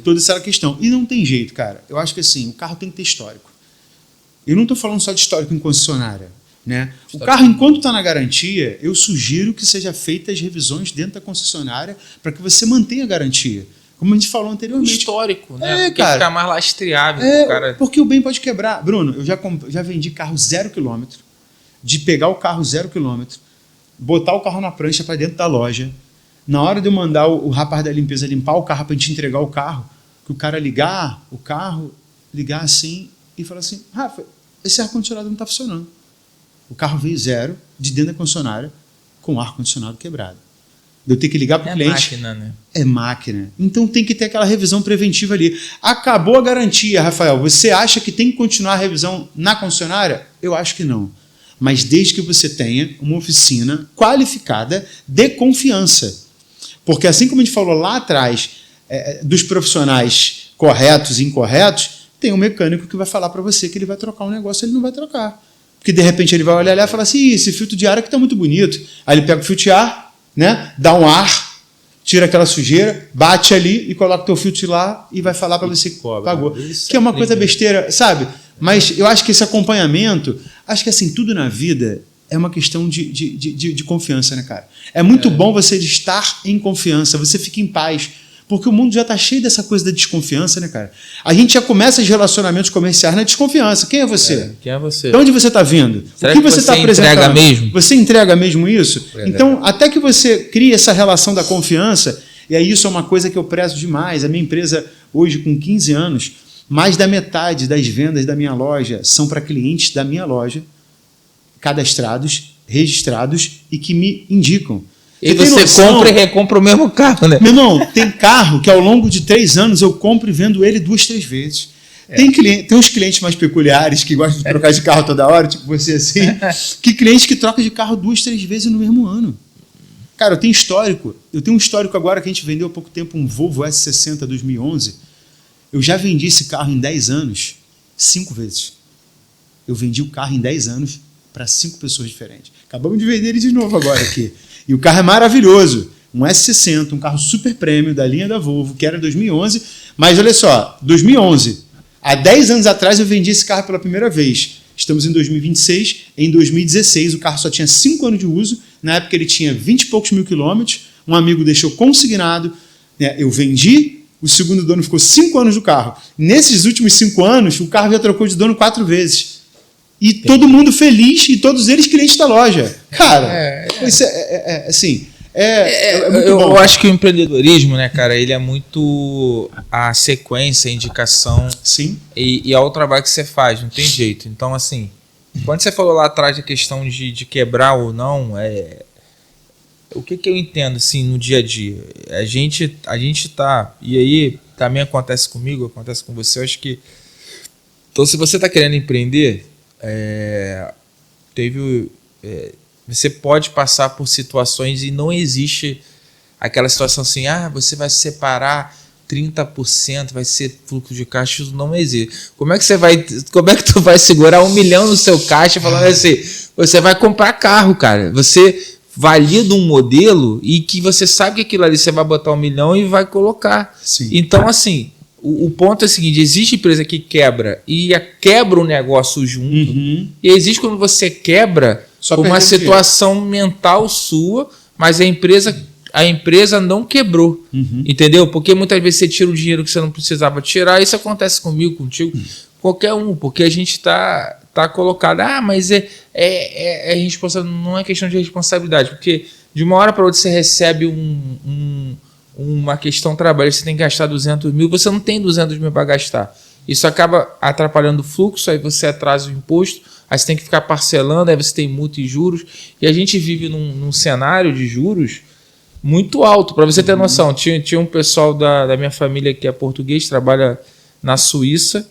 toda essa questão. E não tem jeito, cara. Eu acho que assim, o carro tem que ter histórico. Eu não estou falando só de histórico em concessionária. Né? O carro, enquanto está na garantia, eu sugiro que seja feitas as revisões dentro da concessionária para que você mantenha a garantia. Como a gente falou anteriormente. O histórico, né? Porque cara, fica mais lastreável. Cara... Porque o bem pode quebrar. Bruno, eu já vendi carro 0 km, de pegar o carro 0 km, botar o carro na prancha para dentro da loja, na hora de eu mandar o rapaz da limpeza limpar o carro para a gente entregar o carro, que o cara ligar o carro, ligar assim e falar assim, Rafa, esse ar-condicionado não está funcionando. O carro veio 0 de dentro da concessionária com o ar-condicionado quebrado. Eu tenho que ligar para o cliente. É máquina, né? É máquina. Então tem que ter aquela revisão preventiva ali. Acabou a garantia, Rafael. Você acha que tem que continuar a revisão na concessionária? Eu acho que não. Mas desde que você tenha uma oficina qualificada de confiança. Porque assim como a gente falou lá atrás dos profissionais corretos e incorretos, tem um mecânico que vai falar para você que ele vai trocar um negócio, ele não vai trocar. Porque de repente ele vai olhar lá e falar assim, esse filtro de ar aqui está muito bonito. Aí ele pega o filtro de ar, né, dá um ar, tira aquela sujeira, bate ali e coloca o teu filtro lá e vai falar para você que pagou. Que é uma coisa besteira, sabe? Mas eu acho que esse acompanhamento, acho que assim, tudo na vida é uma questão de confiança, né, cara? É muito bom você estar em confiança, você fica em paz, porque o mundo já está cheio dessa coisa da desconfiança, né, cara? A gente já começa os relacionamentos comerciais na desconfiança. Quem é você? Quem é você? De onde você está vindo? Será o que você está apresentando? Entrega mesmo? Você entrega mesmo isso? Então, até que você crie essa relação da confiança, e aí isso é uma coisa que eu prezo demais. A minha empresa, hoje, com 15 anos, mais da metade das vendas da minha loja são para clientes da minha loja, cadastrados, registrados e que me indicam. E você compra e recompra o mesmo carro, né? Meu irmão, tem carro que ao longo de 3 anos eu compro e vendo ele 2, 3 vezes. Tem uns clientes mais peculiares que gostam de trocar de carro toda hora, tipo você assim, que clientes que trocam de carro 2, 3 vezes no mesmo ano. Cara, eu tenho um histórico agora que a gente vendeu há pouco tempo um Volvo S60 2011. Eu já vendi esse carro em 10 anos 5 vezes. Eu vendi o carro em 10 anos para 5 pessoas diferentes. Acabamos de vender ele de novo agora aqui. E o carro é maravilhoso. Um S60, um carro super premium da linha da Volvo, que era 2011. Mas olha só, 2011. Há 10 anos atrás eu vendi esse carro pela primeira vez. Estamos em 2026. Em 2016 o carro só tinha 5 anos de uso. Na época ele tinha 20 e poucos mil quilômetros. Um amigo deixou consignado. Eu vendi. O segundo dono ficou 5 anos do carro. Nesses últimos 5 anos, o carro já trocou de dono 4 vezes. E todo mundo feliz, e todos eles clientes da loja. Cara, isso assim, muito bom. Eu acho que o empreendedorismo, né, cara, ele é muito a sequência, a indicação. Sim. E ao trabalho que você faz, não tem jeito. Então, assim, quando você falou lá atrás da questão de quebrar ou não, o que eu entendo, assim, no dia a dia? A gente tá, e aí também acontece comigo, acontece com você, eu acho que... Então, se você está querendo empreender... você pode passar por situações e não existe aquela situação assim, você vai separar 30%, vai ser fluxo de caixa, isso não existe. Como é que tu vai segurar 1 milhão no seu caixa falando assim, você vai comprar carro, cara, você valida um modelo e que você sabe que aquilo ali você vai botar 1 milhão e vai colocar. Sim. Então, assim, o ponto é o seguinte, existe empresa que quebra e quebra o negócio junto, e existe quando você quebra por uma situação mental sua, mas a empresa não quebrou, entendeu? Porque muitas vezes você tira o dinheiro que você não precisava tirar, isso acontece comigo, contigo, qualquer um, porque a gente tá colocado, mas não é questão de responsabilidade, porque de uma hora para outra você recebe uma questão trabalho, você tem que gastar 200 mil, você não tem 200 mil para gastar. Isso acaba atrapalhando o fluxo, aí você atrasa o imposto, aí você tem que ficar parcelando, aí você tem multa e juros, e a gente vive num cenário de juros muito alto. Para você ter noção, tinha um pessoal da minha família que é português, trabalha na Suíça,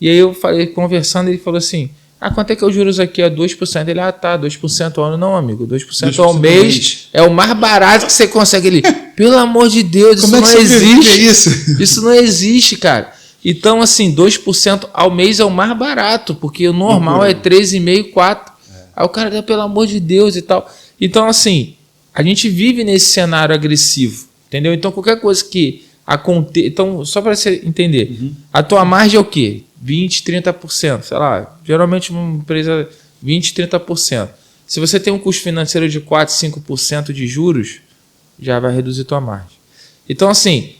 e aí eu falei, conversando, ele falou assim, quanto é que é os juros aqui? 2%. Ele, 2% ao ano. Não, amigo, 2% ao mês é o mais barato que você consegue ali. Pelo amor de Deus, isso não existe. Isso não existe, cara. Então, assim, 2% ao mês é o mais barato, porque o normal é 3,5%, 4%. Aí o cara, pelo amor de Deus e tal. Então, assim, a gente vive nesse cenário agressivo, entendeu? Então, qualquer coisa que aconteça... Então, só para você entender, a tua margem é o quê? 20%, 30%, sei lá, geralmente uma empresa 20%, 30%. Se você tem um custo financeiro de 4%, 5% de juros, já vai reduzir tua margem. Então, assim,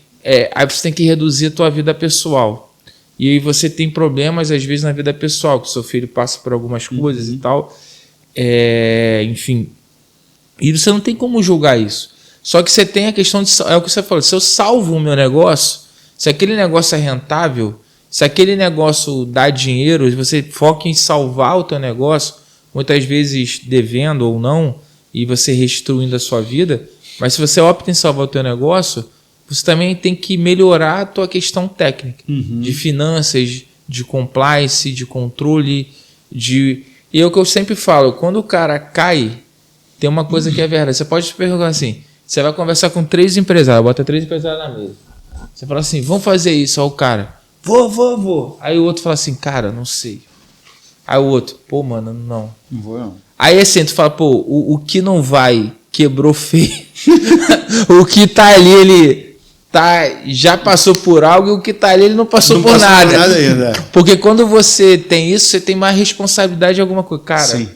aí você tem que reduzir a tua vida pessoal. E aí você tem problemas, às vezes, na vida pessoal, que o seu filho passa por algumas coisas e tal. Enfim. E você não tem como julgar isso. Só que você tem a questão de... É o que você falou, se eu salvo o meu negócio, se aquele negócio é rentável... Se aquele negócio dá dinheiro, você foca em salvar o teu negócio, muitas vezes devendo ou não, e você restituindo a sua vida, mas se você opta em salvar o teu negócio, você também tem que melhorar a tua questão técnica, de finanças, de compliance, de controle, E é o que eu sempre falo, quando o cara cai, tem uma coisa que é verdade. Você pode perguntar assim, você vai conversar com 3 empresários, bota 3 empresários na mesa. Você fala assim, vamos fazer isso, ó, o cara... Vou. Aí o outro fala assim, cara, não sei. Aí o outro, mano, não. Não vou, não. Aí assim, tu fala, o que não vai, quebrou feio. O que tá ali, ele já passou por algo, e o que tá ali, ele não passou por nada. Por nada ainda. Porque quando você tem isso, você tem mais responsabilidade de alguma coisa. Cara, sim.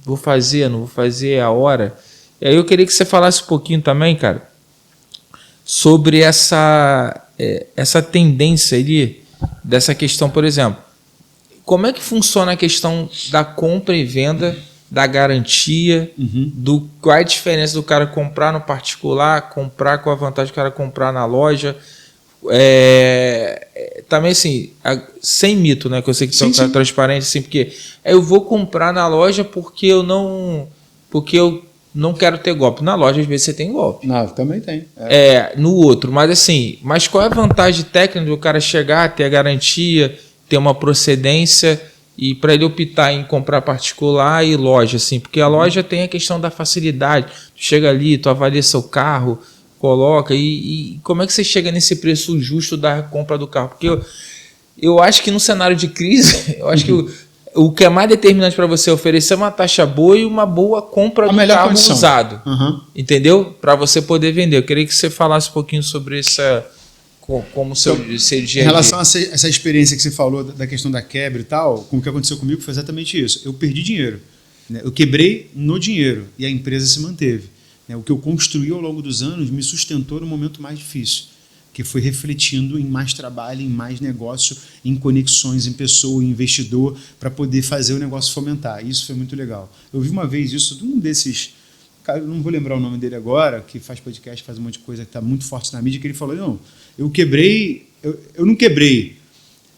Vou fazer, não vou fazer, é a hora. E aí eu queria que você falasse um pouquinho também, cara, sobre essa tendência ali, dessa questão, por exemplo, como é que funciona a questão da compra e venda, da garantia, qual é a diferença do cara comprar no particular, comprar com a vantagem do cara comprar na loja, também assim, sem mito, né, que eu sei que são transparentes, assim, porque eu vou comprar na loja porque eu não quero ter golpe. Na loja, às vezes, você tem golpe. Não, também tem. No outro. Mas assim, qual é a vantagem técnica do cara chegar, ter a garantia, ter uma procedência e para ele optar em comprar particular e loja, assim? Porque a loja tem a questão da facilidade. Tu chega ali, tu avalia seu carro, coloca e como é que você chega nesse preço justo da compra do carro? Porque eu acho que no cenário de crise, eu acho que o que é mais determinante para você oferecer uma taxa boa e uma boa compra do carro condição. Usado. Entendeu? Para você poder vender. Eu queria que você falasse um pouquinho sobre essa, como seu dia a dia. Em relação a essa experiência que você falou da questão da quebra e tal, como que aconteceu comigo foi exatamente isso. Eu perdi dinheiro. Né? Eu quebrei no dinheiro e a empresa se manteve. Né? O que eu construí ao longo dos anos me sustentou no momento mais difícil, que foi refletindo em mais trabalho, em mais negócio, em conexões, em pessoa, em investidor, para poder fazer o negócio fomentar. Isso foi muito legal. Eu vi uma vez isso de um desses, cara, eu não vou lembrar o nome dele agora, que faz podcast, faz um monte de coisa que está muito forte na mídia, que ele falou, não, eu não quebrei,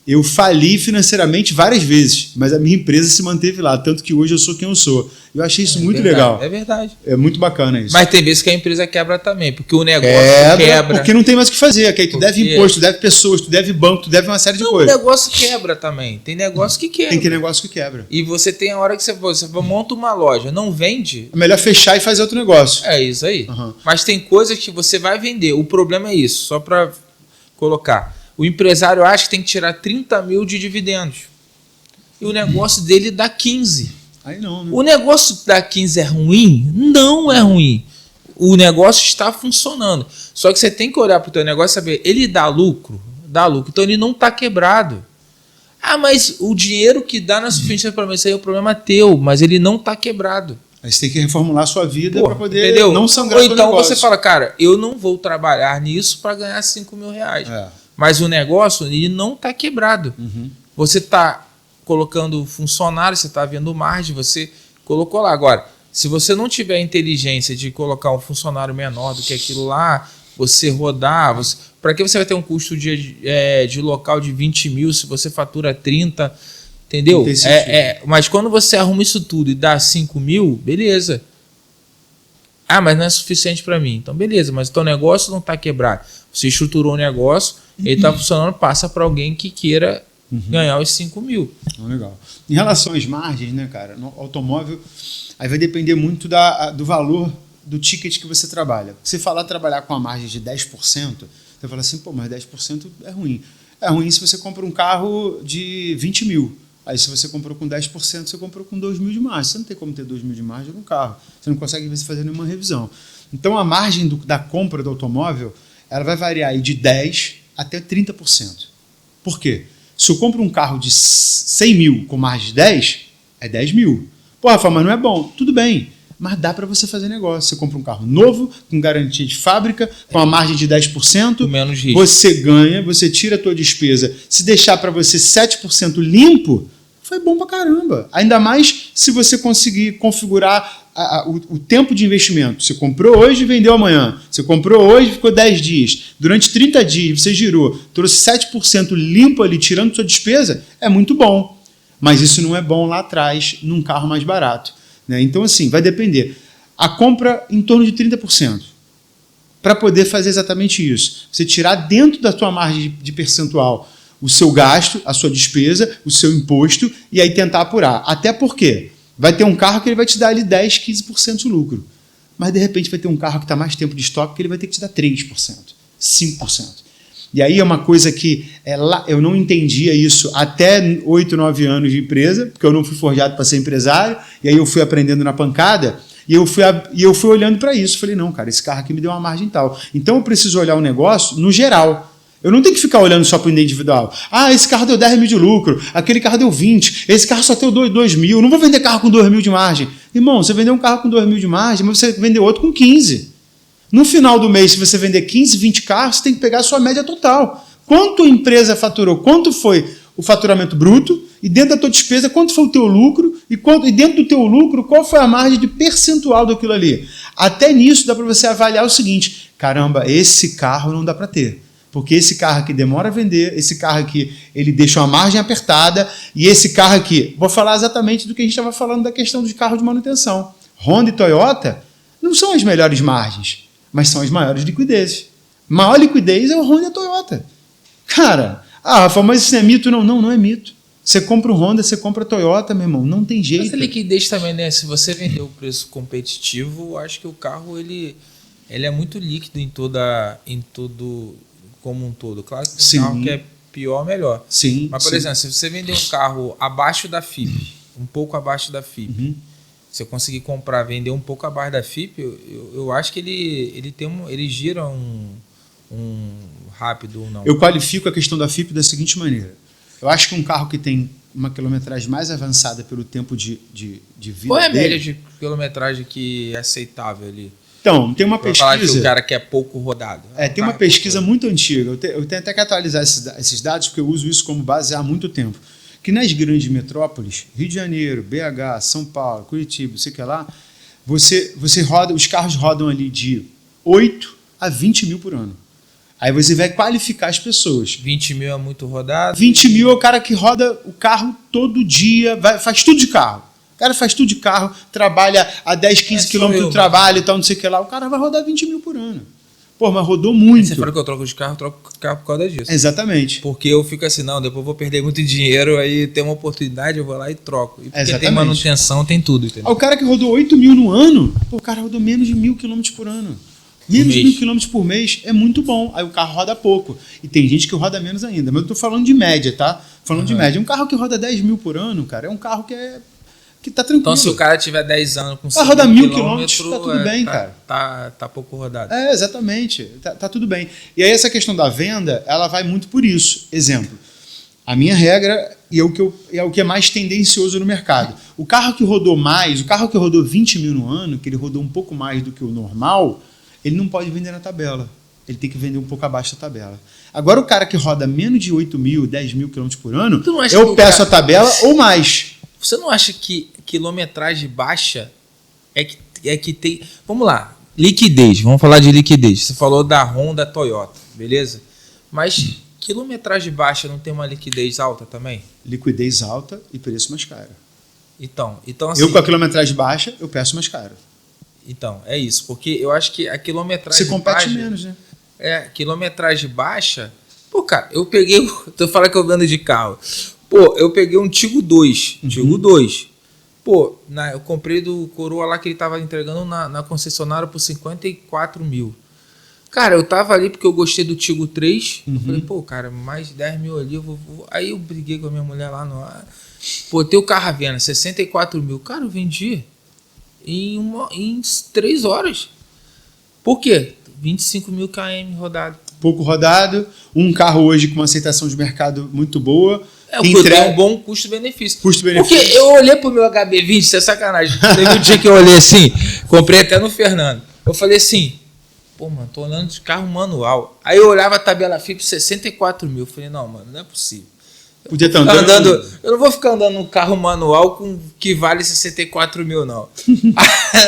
eu fali financeiramente várias vezes, mas a minha empresa se manteve lá, tanto que hoje eu sou quem eu sou. Eu achei isso muito legal. É verdade. É muito bacana isso. Mas tem vezes que a empresa quebra também, porque o negócio quebra. Porque não tem mais o que fazer. Que aí tu deve imposto, tu deve pessoas, tu deve banco, tu deve uma série de coisas. O negócio quebra também. Tem negócio que quebra. Tem que negócio que quebra. E você tem a hora que você monta uma loja, não vende. É melhor fechar e fazer outro negócio. É isso aí. Mas tem coisas que você vai vender. O problema é isso, só para colocar. O empresário acha que tem que tirar 30 mil de dividendos. E o negócio dele dá 15. Aí não, né? O negócio da 15 é ruim? Não é ruim. O negócio está funcionando. Só que você tem que olhar para o teu negócio e saber, ele dá lucro? Dá lucro. Então ele não está quebrado. Ah, mas o dinheiro que dá na suficiência para mim, isso aí é o problema teu, mas ele não está quebrado. Aí você tem que reformular a sua vida para poder não sangrar o negócio. Ou então você fala, cara, eu não vou trabalhar nisso para ganhar 5 mil reais. Mas o negócio, ele não está quebrado. Você está colocando funcionário, você está vendo margem, você colocou lá. Agora, se você não tiver a inteligência de colocar um funcionário menor do que aquilo lá, você rodar, para que você vai ter um custo de local de 20 mil se você fatura 30, entendeu? Mas quando você arruma isso tudo e dá 5 mil, beleza. Ah, mas não é suficiente para mim. Então, beleza, mas o teu negócio não está quebrado. Você estruturou o negócio, ele está funcionando, passa para alguém que queira ganhar os 5 mil. Legal. Em relação às margens, né, cara, no automóvel, aí vai depender muito do valor do ticket que você trabalha. Se trabalhar com a margem de 10%, você fala assim, pô, mas 10% é ruim. É ruim se você compra um carro de 20 mil. Aí se você comprou com 10%, você comprou com 2 mil de margem. Você não tem como ter 2 mil de margem no carro. Você não consegue fazer nenhuma revisão. Então a margem da compra do automóvel, ela vai variar aí de 10% até 30%. Por quê? Se eu compro um carro de 100 mil com margem de 10, é 10 mil. Pô, Rafa, mas não é bom. Tudo bem, mas dá para você fazer negócio. Você compra um carro novo, com garantia de fábrica, com a margem de 10%, menos risco. Você ganha, você tira a tua despesa. Se deixar para você 7% limpo, foi bom pra caramba. Ainda mais se você conseguir configurar o tempo de investimento. Você comprou hoje e vendeu amanhã. Você comprou hoje e ficou 10 dias. Durante 30 dias você girou, trouxe 7% limpo ali, tirando sua despesa, é muito bom. Mas isso não é bom lá atrás, num carro mais barato. Né? Então, assim, vai depender. A compra em torno de 30%. Para poder fazer exatamente isso. Você tirar dentro da sua margem de percentual o seu gasto, a sua despesa, o seu imposto, e aí tentar apurar. Até porque vai ter um carro que ele vai te dar ali 10%, 15% de lucro. Mas, de repente, vai ter um carro que está mais tempo de estoque que ele vai ter que te dar 3%, 5%. E aí é uma coisa que eu não entendia isso até 8, 9 anos de empresa, porque eu não fui forjado para ser empresário, e aí eu fui aprendendo na pancada, e eu fui olhando para isso. Falei, não, cara, esse carro aqui me deu uma margem tal. Então, eu preciso olhar o negócio no geral. Eu não tenho que ficar olhando só para o individual. Ah, esse carro deu 10 mil de lucro, aquele carro deu 20, esse carro só deu 2 mil, não vou vender carro com 2 mil de margem. Irmão, você vendeu um carro com 2 mil de margem, mas você vendeu outro com 15. No final do mês, se você vender 15, 20 carros, você tem que pegar a sua média total. Quanto a empresa faturou, quanto foi o faturamento bruto, e dentro da tua despesa, quanto foi o teu lucro, e dentro do teu lucro, qual foi a margem de percentual daquilo ali. Até nisso dá para você avaliar o seguinte, caramba, esse carro não dá para ter. Porque esse carro aqui demora a vender, esse carro aqui ele deixa uma margem apertada, e esse carro aqui, vou falar exatamente do que a gente estava falando da questão de carro de manutenção. Honda e Toyota, Não são as melhores margens, mas são as maiores liquidezes. Maior liquidez é o Honda e a Toyota. Cara, Rafa, mas isso não é mito? Não é mito. Você compra o Honda, você compra a Toyota, meu irmão, não tem jeito. Mas a liquidez também, né? Se você vender o preço competitivo, eu acho que o carro ele é muito líquido em todo como um todo. Claro que tem carro que é pior, melhor. Sim. Mas, por exemplo, se você vender um carro abaixo da FIP, um pouco abaixo da FIP, se eu conseguir vender um pouco abaixo da FIP, eu acho que ele gira um rápido ou não. Eu qualifico a questão da FIP da seguinte maneira. Eu acho que um carro que tem uma quilometragem mais avançada pelo tempo de vida. Qual é a média de quilometragem que é aceitável ali? Então, tem uma pesquisa. Falar que o cara quer pouco rodado. Tem uma pesquisa muito antiga. Eu tenho até que atualizar esses dados, porque eu uso isso como base há muito tempo. Que nas grandes metrópoles, Rio de Janeiro, BH, São Paulo, Curitiba, sei que lá, você roda, os carros rodam ali de 8 a 20 mil por ano. Aí você vai qualificar as pessoas. 20 mil é muito rodado? 20 mil é o cara que roda o carro todo dia, faz tudo de carro. O cara faz tudo de carro, trabalha a 10, 15 quilômetros do trabalho e tal, não sei o que lá. O cara vai rodar 20 mil por ano. Pô, mas rodou muito. Você fala que eu troco de carro, troco de carro por causa disso. Exatamente. Porque eu fico assim, não, depois eu vou perder muito dinheiro, aí tem uma oportunidade, eu vou lá e troco. E porque tem manutenção, tem tudo, entendeu? O cara que rodou 8 mil no ano, o cara rodou menos de 1.000 quilômetros por ano. Menos de 1.000 quilômetros por mês é muito bom. Aí o carro roda pouco. E tem gente que roda menos ainda. Mas eu tô falando de média, tá? Falando de média. Um carro que roda 10 mil por ano, cara, é um carro que tá tranquilo. Então, se o cara tiver 10 anos com 5 roda 1.000 quilômetros, tá tudo bem, cara. Tá pouco rodado. Exatamente. Tá tudo bem. E aí essa questão da venda, ela vai muito por isso. Exemplo, a minha regra e é o que é mais tendencioso no mercado. O carro que rodou mais, o carro que rodou 20 mil no ano, que ele rodou um pouco mais do que o normal, ele não pode vender na tabela. Ele tem que vender um pouco abaixo da tabela. Agora, o cara que roda menos de 8 mil, 10 mil quilômetros por ano, eu peço a tabela ou mais. Você não acha que quilometragem baixa é que tem... Vamos lá, liquidez. Vamos falar de liquidez. Você falou da Honda, Toyota, beleza? Mas quilometragem baixa não tem uma liquidez alta também? Liquidez alta e preço mais caro. Então assim, eu com a quilometragem baixa, eu peço mais caro. Então, é isso. Porque eu acho que a quilometragem você compete baixa, menos, né? Quilometragem baixa... Pô, cara, eu peguei... Tu fala que eu ando de carro. Pô, eu peguei um Tigo 2. Tigo 2. Pô, eu comprei do Coroa lá que ele tava entregando na concessionária por 54 mil. Cara, eu tava ali porque eu gostei do Tigo 3. Eu falei, pô, cara, mais 10 mil ali. Aí eu briguei com a minha mulher lá no ar. Pô, tem o carro à venda, 64 mil. Cara, eu vendi em 3 horas. Por quê? 25 mil km rodado. Pouco rodado. Um carro hoje com uma aceitação de mercado muito boa. Tem um bom custo-benefício. Custo-benefício. Porque eu olhei pro meu HB20, isso é sacanagem. Teve um dia que eu olhei assim, comprei até no Fernando. Eu falei assim, pô, mano, tô andando de carro manual. Aí eu olhava a tabela FIP 64 mil. Eu falei, não, mano, não é possível. Podia estar andando. Eu não vou ficar andando num carro manual que vale 64 mil, não.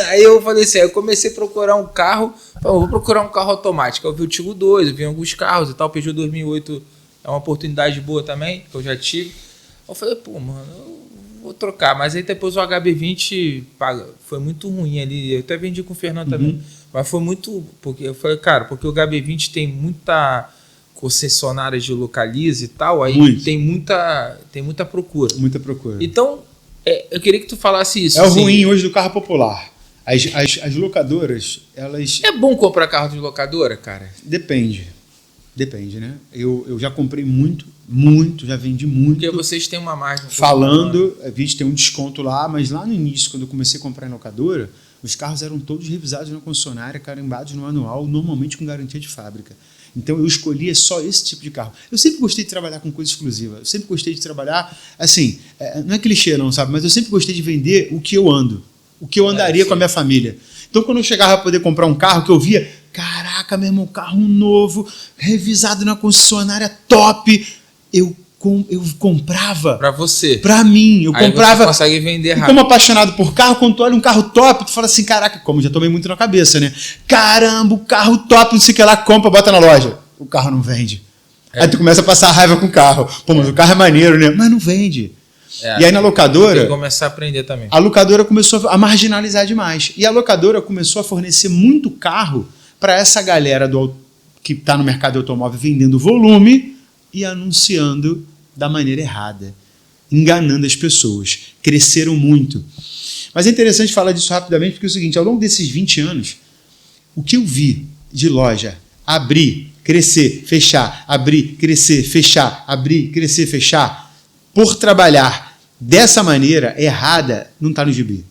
Aí eu falei assim, eu comecei a procurar um carro. Vou procurar um carro automático. Eu vi o Tigo 2, eu vi alguns carros e tal. O Peugeot 2008 é uma oportunidade boa também, que eu já tive. Eu falei, pô, mano, eu vou trocar. Mas aí depois o HB20 foi muito ruim ali. Eu até vendi com o Fernando também. Mas foi muito... Porque eu falei, cara, porque o HB20 tem muita... concessionárias de Localiza e tal, aí tem muita procura. Muita procura. Então, eu queria que tu falasse isso. É o ruim hoje do carro popular. As locadoras, elas... É bom comprar carro de locadora, cara? Depende, né? Eu já comprei muito, já vendi muito. Porque vocês têm uma margem. Falando, a gente tem um desconto lá, mas lá no início, quando eu comecei a comprar em locadora, os carros eram todos revisados na concessionária, carimbados no manual, normalmente com garantia de fábrica. Então eu escolhia só esse tipo de carro. Eu sempre gostei de trabalhar com coisa exclusiva. Eu sempre gostei de trabalhar, assim, não é clichê não, sabe? Mas eu sempre gostei de vender o que eu ando. O que eu andaria com a minha família. Então quando eu chegava a poder comprar um carro que eu via, caraca, meu irmão, carro novo, revisado na concessionária top, eu comprava. Pra você. Pra mim. Eu aí comprava. Você consegue vender rápido. Como apaixonado por carro, quando tu olha um carro top, tu fala assim, caraca, como já tomei muito na cabeça, né? Caramba, o carro top, não sei o que lá, compra, bota na loja. O carro não vende. Aí tu começa a passar raiva com o carro. Pô, mas o carro é maneiro, né? Mas não vende. E aí na locadora... Tem que começar a aprender também. A locadora começou a marginalizar demais. E a locadora começou a fornecer muito carro para essa galera que está no mercado de automóvel vendendo volume e anunciando da maneira errada, enganando as pessoas. Cresceram muito. Mas é interessante falar disso rapidamente, porque é o seguinte, ao longo desses 20 anos, o que eu vi de loja abrir, crescer, fechar, abrir, crescer, fechar, abrir, crescer, fechar, por trabalhar dessa maneira errada, não está no gibi.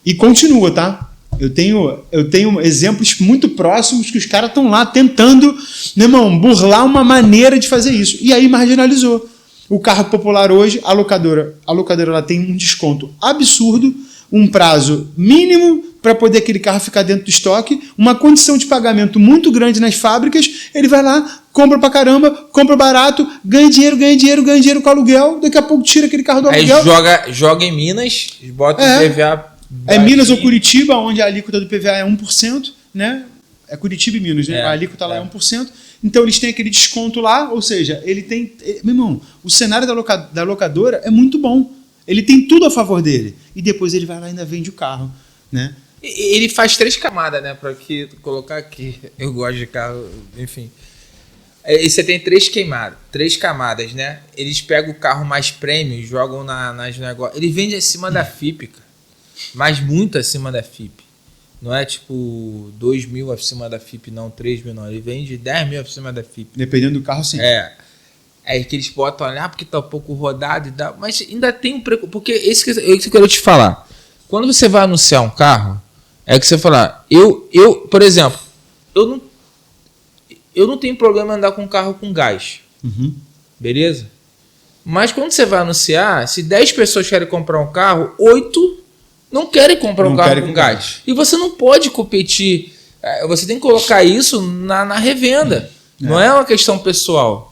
E continua, tá? Eu tenho exemplos muito próximos que os caras estão lá tentando, né, irmão, burlar uma maneira de fazer isso. E aí marginalizou. O carro popular hoje, a locadora ela tem um desconto absurdo, um prazo mínimo para poder aquele carro ficar dentro do estoque, uma condição de pagamento muito grande nas fábricas, ele vai lá, compra pra caramba, compra barato, ganha dinheiro com aluguel, daqui a pouco tira aquele carro do aluguel. Aí joga em Minas, bota o PVA... É Minas ou Curitiba, onde a alíquota do PVA é 1%, né? É Curitiba e Minas, né? A alíquota lá é 1%. Então eles têm aquele desconto lá, ou seja, ele tem... Meu irmão, o cenário da locadora é muito bom. Ele tem tudo a favor dele. E depois ele vai lá e ainda vende o carro, né? Ele faz 3 camadas, né? Para colocar aqui. Eu gosto de carro, enfim. E você tem 3 camadas, né? Eles pegam o carro mais premium, jogam nas negócios. Ele vende acima da FIP, cara. Mas muito acima da FIP. Não é tipo 2 mil acima da FIP, não, 3 mil, não. Ele vende 10 mil acima da FIP. Dependendo do carro, sim. É que eles botam olhar porque tá um pouco rodado e dá. Mas ainda tem um preconceito. Porque isso que eu quero te falar. Quando você vai anunciar um carro, é que você falar, por exemplo, eu não tenho problema em andar com um carro com gás. Uhum. Beleza? Mas quando você vai anunciar, se 10 pessoas querem comprar um carro, 8 não querem comprar um carro com gás. E você não pode competir. Você tem que colocar isso na revenda. Não é uma questão pessoal.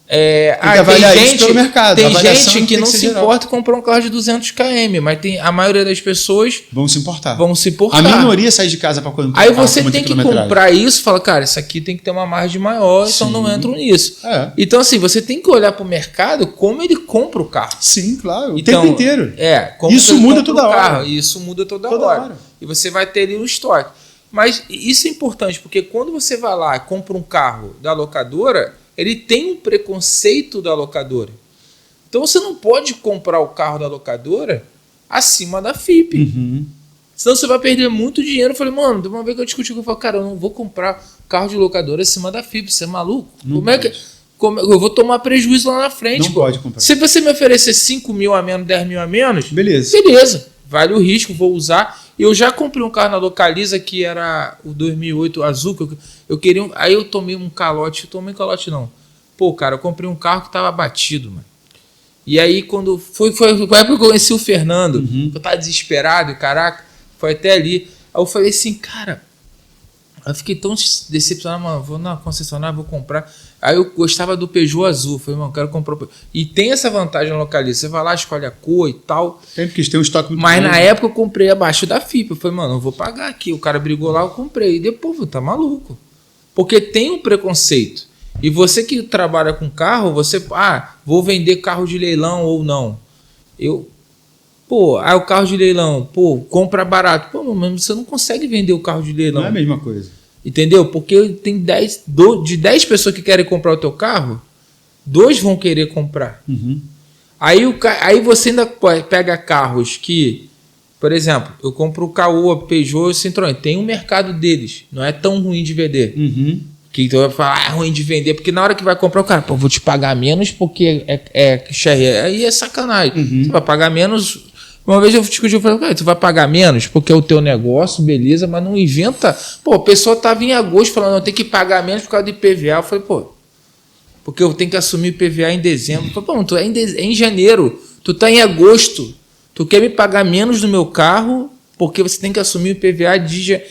Tem gente pelo mercado. Tem gente que não se importa em comprar um carro de 200 km, mas a maioria das pessoas vão se importar. A minoria sai de casa para quando aí você tem que comprar isso e fala, cara, isso aqui tem que ter uma margem maior, então não entro nisso. Então, assim, você tem que olhar para o mercado como ele compra o carro. Sim, claro. O tempo inteiro. Isso muda toda hora. Isso muda toda hora. E você vai ter ali um estoque. Mas isso é importante, porque quando você vai lá e compra um carro da locadora, ele tem um preconceito da locadora. Então você não pode comprar o carro da locadora acima da FIP. Uhum. Senão você vai perder muito dinheiro. Eu falei, mano, de uma vez que eu discuti, eu falei, cara, eu não vou comprar carro de locadora acima da FIP. Você é maluco? Eu vou tomar prejuízo lá na frente. Não pode comprar. Se você me oferecer 5 mil a menos, 10 mil a menos, beleza. Vale o risco, vou usar. Eu já comprei um carro na Localiza que era o 2008 azul, que eu queria. Aí eu tomei um calote. Não. Pô, cara, eu comprei um carro que tava batido, mano. E aí, quando foi a época que eu conheci o Fernando, eu tava desesperado, caraca, foi até ali. Aí eu falei assim, cara, eu fiquei tão decepcionado, mano, vou na concessionária, vou comprar. Aí eu gostava do Peugeot azul, falei, mano, quero comprar o Peugeot. E tem essa vantagem na Localiza, você vai lá, escolhe a cor e tal. Tem, porque eles têm um estoque muito Mas na época eu comprei abaixo da FIP, eu falei, mano, eu vou pagar aqui. O cara brigou lá, eu comprei. E depois, tá maluco. Porque tem um preconceito. E você que trabalha com carro, você, vou vender carro de leilão ou não. O carro de leilão, compra barato. Pô, mas você não consegue vender o carro de leilão. Não é a mesma coisa. Entendeu? Porque tem de 10 pessoas que querem comprar o teu carro, 2 vão querer comprar. Uhum. Aí você ainda pega carros que, por exemplo, eu compro o Caoa, Peugeot e Citroën. Tem um mercado deles. Não é tão ruim de vender. Uhum. Que tu vai falar, é ruim de vender. Porque na hora que vai comprar o cara, vou te pagar menos porque aí é sacanagem. Uhum. Você vai pagar menos... Uma vez eu discuti, eu falei, tu vai pagar menos porque é o teu negócio, beleza, mas não inventa... Pô, a pessoa tava em agosto falando, eu tenho que pagar menos por causa de IPVA. Eu falei, porque eu tenho que assumir IPVA em dezembro. Eu falei, tu é em janeiro, tu tá em agosto, tu quer me pagar menos do meu carro porque você tem que assumir o IPVA de...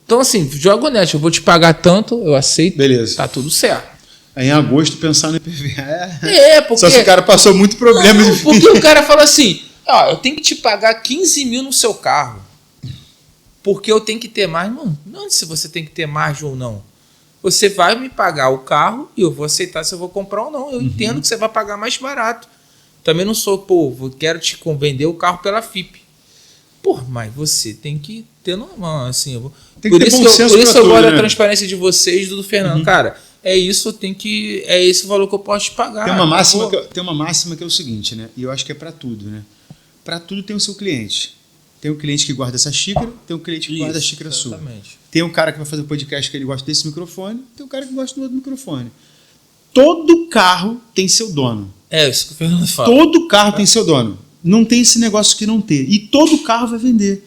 Então assim, joga honesto, eu vou te pagar tanto, eu aceito, beleza. Tá tudo certo. Aí em agosto pensar no IPVA... porque... Só se o cara passou muito problema. Não, porque o cara fala assim... eu tenho que te pagar 15 mil no seu carro. Porque eu tenho que ter mais. Mano, não se você tem que ter margem ou não. Você vai me pagar o carro e eu vou aceitar se eu vou comprar ou não. Eu entendo que você vai pagar mais barato. Também não sou, quero te vender o carro pela FIP. Pô, mas você tem que ter normal, assim. Por isso eu gosto da transparência de vocês, do Fernando. Cara, é esse o valor que eu posso te pagar. Tem uma máxima que é o seguinte, né? E eu acho que é para tudo, né? Para tudo tem o seu cliente. Tem o cliente que guarda essa xícara, tem o cliente que guarda a xícara sua. Tem o cara que vai fazer o podcast que ele gosta desse microfone, tem o cara que gosta do outro microfone. Todo carro tem seu dono. É, isso que o Fernando fala. Todo carro tem seu dono. Não tem esse negócio que não ter. E todo carro vai vender.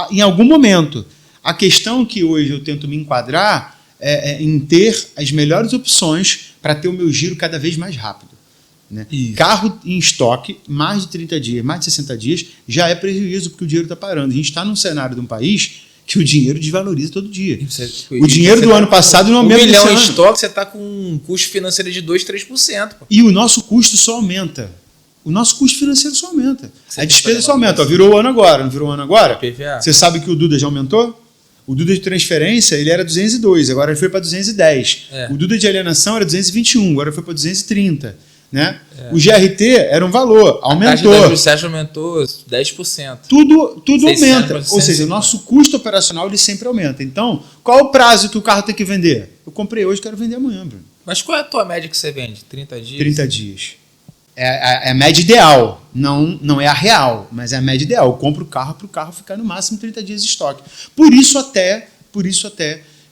Em algum momento. A questão que hoje eu tento me enquadrar é em ter as melhores opções para ter o meu giro cada vez mais rápido. Né? Carro em estoque, mais de 30 dias, mais de 60 dias, já é prejuízo porque o dinheiro está parando. A gente está num cenário de um país que o dinheiro desvaloriza todo dia. O dinheiro do ano passado não aumenta. 1 milhão em estoque, você está com um custo financeiro de 2%, 3%. Pô. E o nosso custo só aumenta. O nosso custo financeiro só aumenta. A despesa só aumenta. Ó, virou o ano agora, não virou o ano agora? PVA. Você sabe que o Duda já aumentou? O Duda de transferência ele era 202, agora ele foi para 210. O Duda de alienação era 221, agora foi para 230. Né? O GRT era um valor, aumentou. A taxa da Jussest aumentou 10%. Tudo aumenta. Ou seja, o nosso custo operacional ele sempre aumenta. Então, qual é o prazo que o carro tem que vender? Eu comprei hoje, quero vender amanhã, Bruno. Mas qual é a tua média que você vende? 30 dias? 30 dias. É a média ideal. Não é a real, mas é a média ideal. Eu compro o carro para o carro ficar no máximo 30 dias de estoque. Por isso até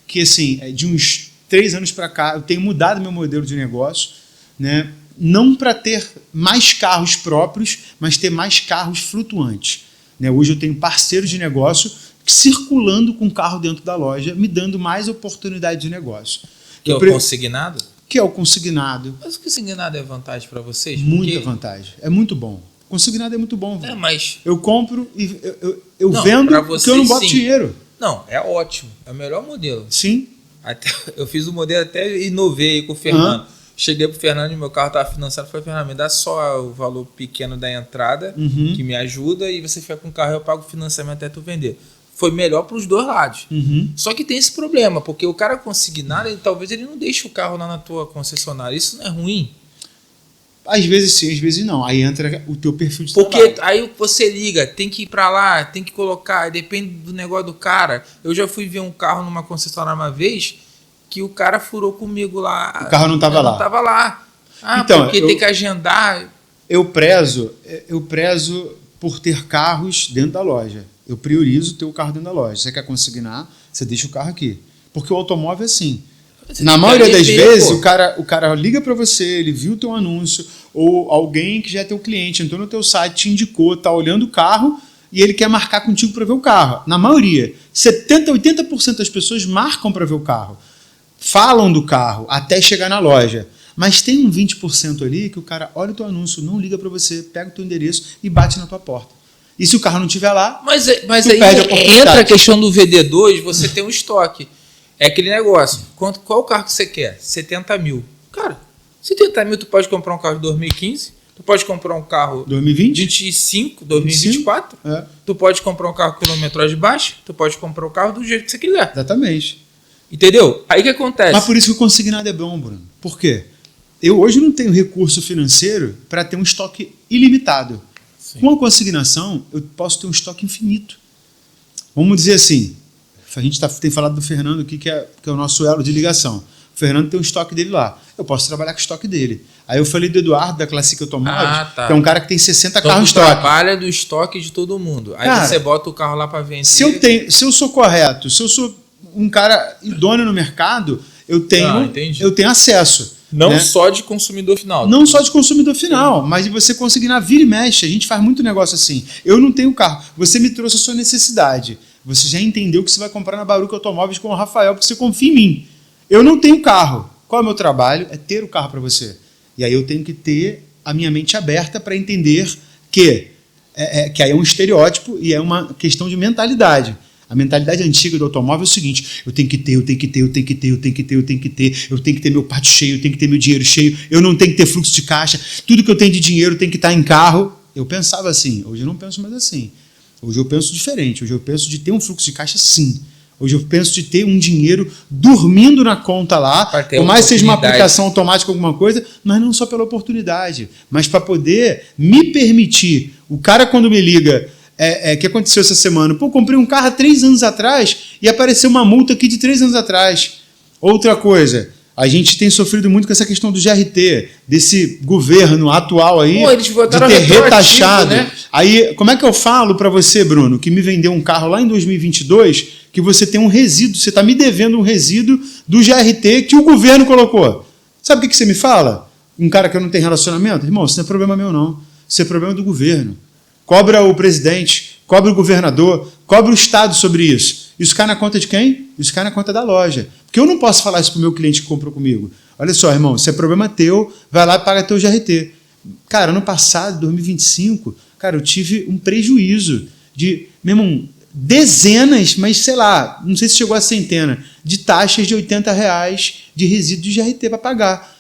que assim, de uns 3 anos para cá, eu tenho mudado meu modelo de negócio, né? Não para ter mais carros próprios, mas ter mais carros flutuantes. Né? Hoje eu tenho parceiros de negócio circulando com carro dentro da loja, me dando mais oportunidade de negócio. Que é o consignado? Que é o consignado. Mas o consignado é vantagem para vocês? Muita vantagem. É muito bom. Consignado é muito bom. Mas... Eu compro e eu vendo porque eu não boto dinheiro. Não, é ótimo. É o melhor modelo. Sim. Eu fiz o modelo, até inovei aí com o Fernando. Cheguei pro Fernando e meu carro estava financiado. Falei, Fernando, me dá só o valor pequeno da entrada, que me ajuda, e você fica com o carro, eu pago o financiamento até tu vender. Foi melhor para os dois lados. Só que tem esse problema, porque o cara consignado, talvez ele não deixe o carro lá na tua concessionária. Isso não é ruim? Às vezes sim, às vezes não. Aí entra o teu perfil de trabalho. Porque aí você liga, tem que ir para lá, tem que colocar, depende do negócio do cara. Eu já fui ver um carro numa concessionária uma vez, que o cara furou comigo lá. O carro não estava lá. Não estava lá. Então, porque tem que agendar. Eu prezo por ter carros dentro da loja. Eu priorizo ter o carro dentro da loja. Você quer consignar, você deixa o carro aqui. Porque o automóvel é assim. Na maioria das vezes, o cara liga para você, ele viu o teu anúncio, ou alguém que já é teu cliente, entrou no teu site, te indicou, tá olhando o carro e ele quer marcar contigo para ver o carro. Na maioria, 70%, 80% das pessoas marcam para ver o carro. Falam do carro até chegar na loja. Mas tem um 20% ali que o cara olha o teu anúncio, não liga para você, pega o teu endereço e bate na tua porta. E se o carro não estiver lá, mas aí entra a questão do VD2, você tem um estoque. É aquele negócio. Qual o carro que você quer? 70 mil. Cara, 70 mil tu pode comprar um carro de 2015, tu pode comprar um carro 2025, 2024, tu pode comprar um carro com quilometragem baixa, tu pode comprar o carro do jeito que você quiser. Exatamente. Entendeu? Aí o que acontece? Mas por isso que o consignado é bom, Bruno. Por quê? Eu hoje não tenho recurso financeiro para ter um estoque ilimitado. Sim. Com a consignação, eu posso ter um estoque infinito. Vamos dizer assim, a gente tem falado do Fernando aqui, que é o nosso elo de ligação. O Fernando tem um estoque dele lá. Eu posso trabalhar com o estoque dele. Aí eu falei do Eduardo, da Classic Automóveis, que é um cara que tem 60 carros em estoque. Trabalha do estoque de todo mundo. Aí cara, você bota o carro lá para vender. Se eu sou correto, se eu sou um cara idôneo no mercado, eu tenho acesso. Não só de consumidor final. Não só de consumidor final, mas de você conseguir na vira e mexe. A gente faz muito negócio assim. Eu não tenho carro. Você me trouxe a sua necessidade. Você já entendeu que você vai comprar na Baruch Automóveis com o Rafael, porque você confia em mim. Eu não tenho carro. Qual é o meu trabalho? É ter o carro para você. E aí eu tenho que ter a minha mente aberta para entender que aí é um estereótipo e é uma questão de mentalidade. A mentalidade antiga do automóvel é o seguinte: eu tenho que ter meu pátio cheio, eu tenho que ter meu dinheiro cheio, eu não tenho que ter fluxo de caixa, tudo que eu tenho de dinheiro tem que estar em carro. Eu pensava assim, hoje eu não penso mais assim. Hoje eu penso diferente, hoje eu penso de ter um fluxo de caixa sim. Hoje eu penso de ter um dinheiro dormindo na conta lá, por mais seja uma aplicação automática, alguma coisa, mas não só pela oportunidade, mas para poder me permitir. O cara, quando me liga, que aconteceu essa semana? Pô, comprei um carro há 3 anos atrás e apareceu uma multa aqui de 3 anos atrás. Outra coisa, a gente tem sofrido muito com essa questão do GRT, desse governo atual aí, eles de ter retaxado. Né? Aí, como é que eu falo para você, Bruno, que me vendeu um carro lá em 2022, que você tem um resíduo, você está me devendo um resíduo do GRT que o governo colocou? Sabe o que você me fala? Um cara que eu não tenho relacionamento? Irmão, isso não é problema meu, não. Isso é problema do governo. Cobra o presidente, cobra o governador, cobra o Estado sobre isso. Isso cai na conta de quem? Isso cai na conta da loja. Porque eu não posso falar isso para o meu cliente que comprou comigo. Olha só, irmão, isso é problema teu, vai lá e paga teu GRT. Cara, ano passado, 2025, cara, eu tive um prejuízo de, meu irmão, dezenas, mas sei lá, não sei se chegou a centena, de taxas de R$80 de resíduo de GRT para pagar.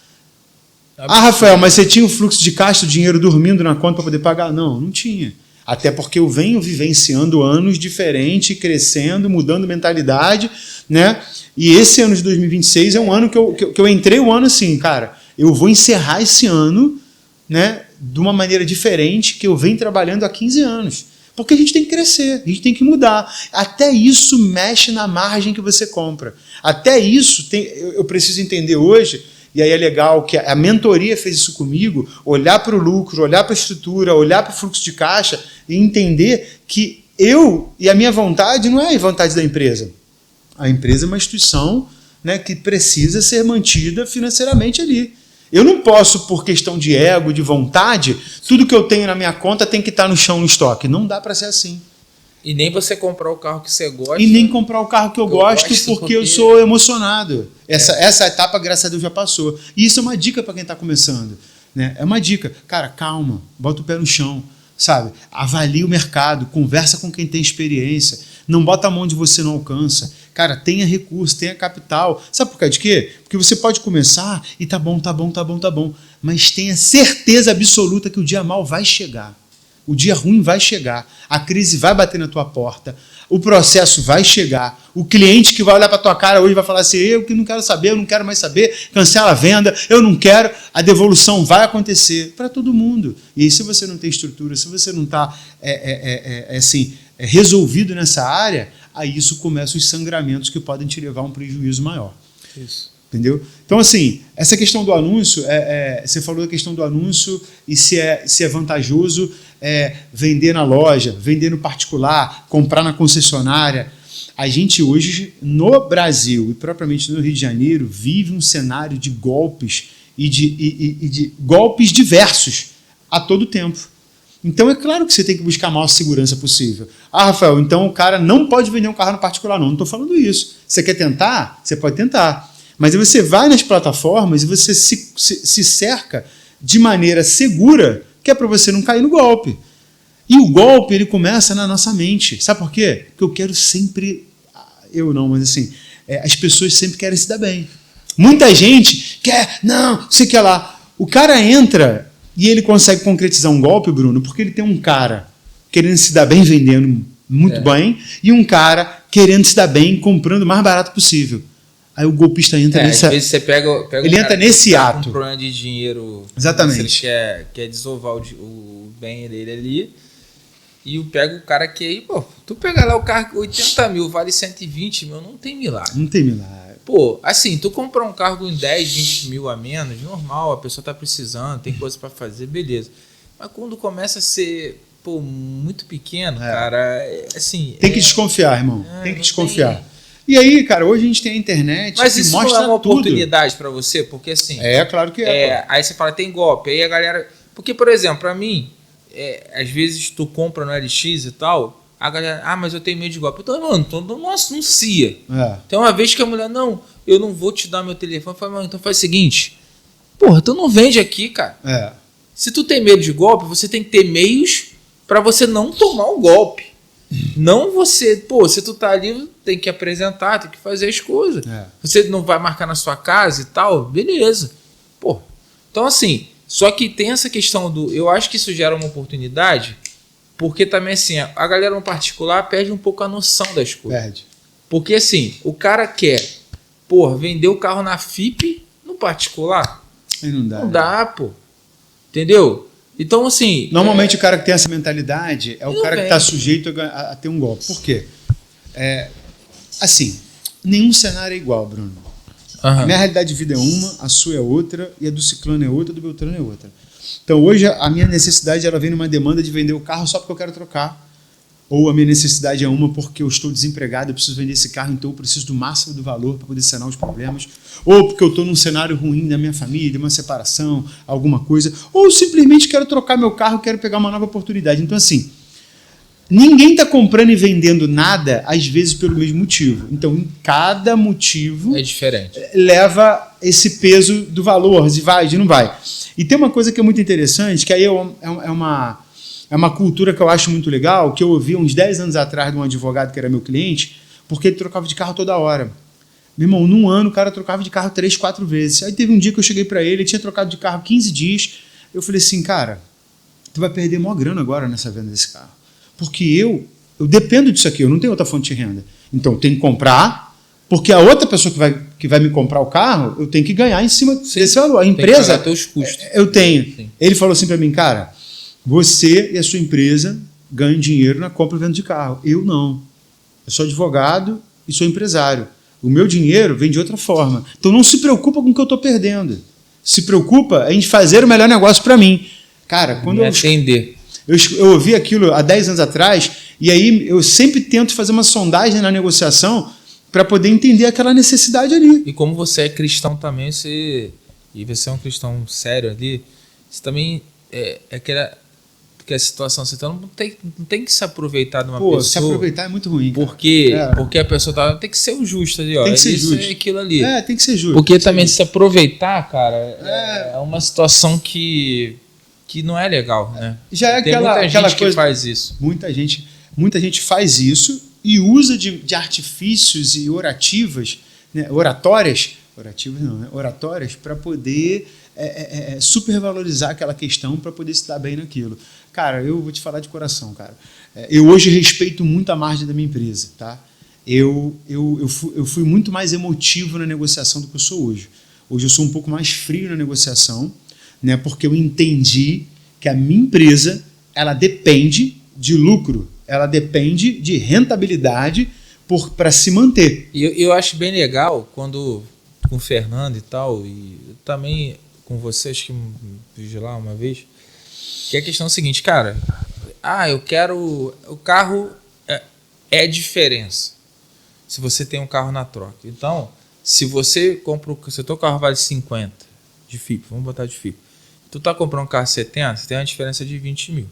Rafael, mas você tinha o fluxo de caixa, o dinheiro dormindo na conta para poder pagar? Não, não tinha. Até porque eu venho vivenciando anos diferentes, crescendo, mudando mentalidade, né? E esse ano de 2026 é um ano que eu entrei o ano assim, cara, eu vou encerrar esse ano, né, de uma maneira diferente que eu venho trabalhando há 15 anos. Porque a gente tem que crescer, a gente tem que mudar. Até isso mexe na margem que você compra. Até isso eu preciso entender hoje. E aí é legal que a mentoria fez isso comigo, olhar para o lucro, olhar para a estrutura, olhar para o fluxo de caixa e entender que eu e a minha vontade não é a vontade da empresa. A empresa é uma instituição, né, que precisa ser mantida financeiramente ali. Eu não posso, por questão de ego, de vontade, tudo que eu tenho na minha conta tem que estar no chão no estoque. Não dá para ser assim. E nem você comprar o carro que você gosta. E nem comprar o carro que eu gosto porque eu sou emocionado. Essa etapa, graças a Deus, já passou. E isso é uma dica para quem está começando. Né? É uma dica. Cara, calma, bota o pé no chão, sabe? Avalie o mercado, conversa com quem tem experiência. Não bota a mão onde você não alcança. Cara, tenha recurso, tenha capital. Sabe por causa de quê? Porque você pode começar e tá bom. Mas tenha certeza absoluta que o dia mal vai chegar. O dia ruim vai chegar, a crise vai bater na tua porta, o processo vai chegar, o cliente que vai olhar para tua cara hoje vai falar assim, eu que não quero saber, eu não quero mais saber, cancela a venda, eu não quero, a devolução vai acontecer para todo mundo. E aí, se você não tem estrutura, se você não está resolvido nessa área, aí isso começa os sangramentos que podem te levar a um prejuízo maior. Isso. Entendeu? Então, assim, essa questão do anúncio, você falou da questão do anúncio e se é vantajoso vender na loja, vender no particular, comprar na concessionária. A gente hoje, no Brasil e propriamente no Rio de Janeiro, vive um cenário de golpes e de golpes diversos a todo tempo. Então, é claro que você tem que buscar a maior segurança possível. Rafael, então o cara não pode vender um carro no particular. Não estou falando isso. Você quer tentar? Você pode tentar. Mas aí você vai nas plataformas e você se cerca de maneira segura, que é para você não cair no golpe. E o golpe, ele começa na nossa mente. Sabe por quê? Porque eu quero sempre... Eu não, mas assim... as pessoas sempre querem se dar bem. Muita gente quer... Não, você quer lá. O cara entra e ele consegue concretizar um golpe, Bruno, porque ele tem um cara querendo se dar bem, vendendo muito bem, e um cara querendo se dar bem, comprando o mais barato possível. Aí o golpista entra nesse... Às vezes você pega ele entra nesse ato. Um problema de dinheiro. Exatamente. Ele quer desovar o bem dele ali. E pega o cara que aí, pô, tu pega lá o carro 80 mil, vale 120 mil, não tem milagre. Não tem milagre. Pô, assim, tu comprar um carro com 10, 20 mil a menos, normal, a pessoa tá precisando, tem coisa para fazer, beleza. Mas quando começa a ser, pô, muito pequeno, cara, assim... Tem que desconfiar, irmão. Tem que desconfiar. E aí, cara, hoje a gente tem a internet. Mas isso mostra não é uma tudo. Oportunidade para você? Porque assim... Claro que é. Aí você fala, tem golpe. Aí a galera... Porque, por exemplo, para mim, às vezes tu compra no LX e tal, a galera, mas eu tenho medo de golpe. Então, mano, não anuncia. Tem uma vez que a mulher, não, eu não vou te dar meu telefone. Eu falo, mano, então faz o seguinte, porra, tu não vende aqui, cara. Se tu tem medo de golpe, você tem que ter meios para você não tomar o golpe. Não você, se tu tá ali, tem que apresentar, tem que fazer as coisas. Você não vai marcar na sua casa e tal, beleza. Então assim, só que tem essa questão eu acho que isso gera uma oportunidade, porque também assim, a galera no particular perde um pouco a noção das coisas. Porque assim, o cara quer, porra, vender o carro na FIP no particular. Aí não dá. Não dá, pô. Entendeu? Então, assim... Normalmente o cara que tem essa mentalidade é o cara que vem. está sujeito a ter um golpe. Por quê? Assim, nenhum cenário é igual, Bruno. A minha realidade de vida é uma, a sua é outra, e a do ciclano é outra, a do beltrano é outra. Então hoje a minha necessidade ela vem numa demanda de vender o carro só porque eu quero trocar. Ou a minha necessidade é uma porque eu estou desempregado, eu preciso vender esse carro, então eu preciso do máximo do valor para poder sanar os problemas. Ou porque eu estou num cenário ruim da minha família, uma separação, alguma coisa. Ou simplesmente quero trocar meu carro, quero pegar uma nova oportunidade. Então assim, ninguém está comprando e vendendo nada, às vezes, pelo mesmo motivo. Então, em cada motivo... É diferente. Leva esse peso do valor, de vai, de não vai. E tem uma coisa que é muito interessante, que aí é uma cultura que eu acho muito legal, que eu ouvi uns 10 anos atrás de um advogado que era meu cliente, porque ele trocava de carro toda hora. Meu irmão, num ano o cara trocava de carro 3, 4 vezes. Aí teve um dia que eu cheguei para ele tinha trocado de carro 15 dias. Eu falei assim, cara, tu vai perder maior grana agora nessa venda desse carro. Porque eu dependo disso aqui, eu não tenho outra fonte de renda. Então, eu tenho que comprar, porque a outra pessoa que vai me comprar o carro, eu tenho que ganhar em cima desse valor. A empresa... Tem que pagar teus custos. Eu tenho. Sim. Ele falou assim para mim, cara, você e a sua empresa ganham dinheiro na compra e venda de carro. Eu não. Eu sou advogado e sou empresário. O meu dinheiro vem de outra forma. Então, não se preocupa com o que eu estou perdendo. Se preocupa em fazer o melhor negócio para mim. Cara, quando eu... atender. Eu ouvi aquilo há 10 anos atrás, e aí eu sempre tento fazer uma sondagem na negociação para poder entender aquela necessidade ali. E como você é cristão também, e você é um cristão sério ali, você também que a situação, você então não tem que se aproveitar de uma pessoa. Se aproveitar é muito ruim. Porque a pessoa tem que ser o justo ali, ó. Tem que ser justo. É aquilo ali. Tem que ser justo. Porque também se aproveitar, cara, é uma situação que não é legal, né? Já é tem muita gente que faz isso. Muita gente faz isso e usa de artifícios e orativas, né? Oratórias para poder supervalorizar aquela questão, para poder se dar bem naquilo. Cara, eu vou te falar de coração, cara. Eu hoje respeito muito a margem da minha empresa, tá? Eu fui muito mais emotivo na negociação do que eu sou hoje. Hoje eu sou um pouco mais frio na negociação, né, porque eu entendi que a minha empresa ela depende de lucro, ela depende de rentabilidade para se manter. E eu acho bem legal quando com o Fernando e tal, e também com vocês que vi lá uma vez, que a questão é a seguinte, cara, eu quero... O carro é diferença se você tem um carro na troca. Então, se você compra... Se o teu carro vale 50 de FIP, vamos botar de FIP, tu tá comprando um carro 70, você tem uma diferença de 20 mil.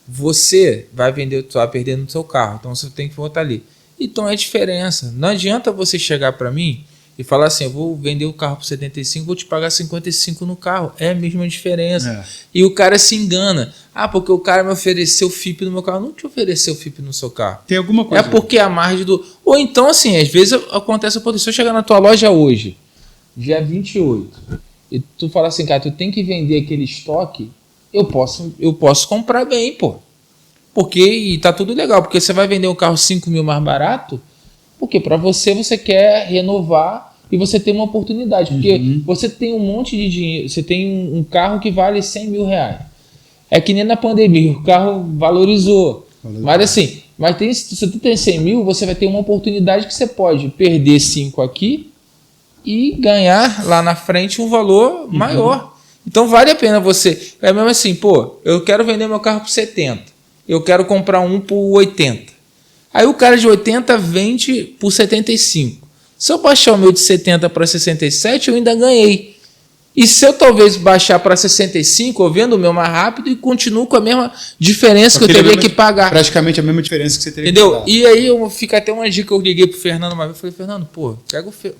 Você vai vender, tu vai perder no seu carro, então você tem que botar ali. Então é diferença. Não adianta você chegar para mim e falar assim, eu vou vender o carro por 75, vou te pagar 55 no carro. É a mesma diferença. E o cara se engana. Porque o cara me ofereceu FIP no meu carro. Não te ofereceu FIP no seu carro. Tem alguma coisa. É porque a margem do... Ou então, assim, às vezes acontece, se eu chegar na tua loja hoje, dia 28, e tu fala assim, cara, tu tem que vender aquele estoque, eu posso comprar bem, pô. E tá tudo legal, porque você vai vender um carro 5 mil mais barato, porque para você quer renovar e você tem uma oportunidade. Porque você tem um monte de dinheiro, você tem um carro que vale 100 mil reais. É que nem na pandemia, o carro valorizou. Mas assim, se tu tem 100 mil, você vai ter uma oportunidade que você pode perder 5 aqui e ganhar lá na frente um valor maior. Então vale a pena você... É mesmo assim, eu quero vender meu carro por 70. Eu quero comprar um por 80. Aí o cara de 80 vende por 75. Se eu baixar o meu de 70 para 67, eu ainda ganhei. E se eu talvez baixar para 65, eu vendo o meu mais rápido e continuo com a mesma diferença que eu teria que pagar. Praticamente a mesma diferença que você teria que pagar. E aí fica até uma dica que eu liguei pro Fernando uma vez. Eu falei, Fernando,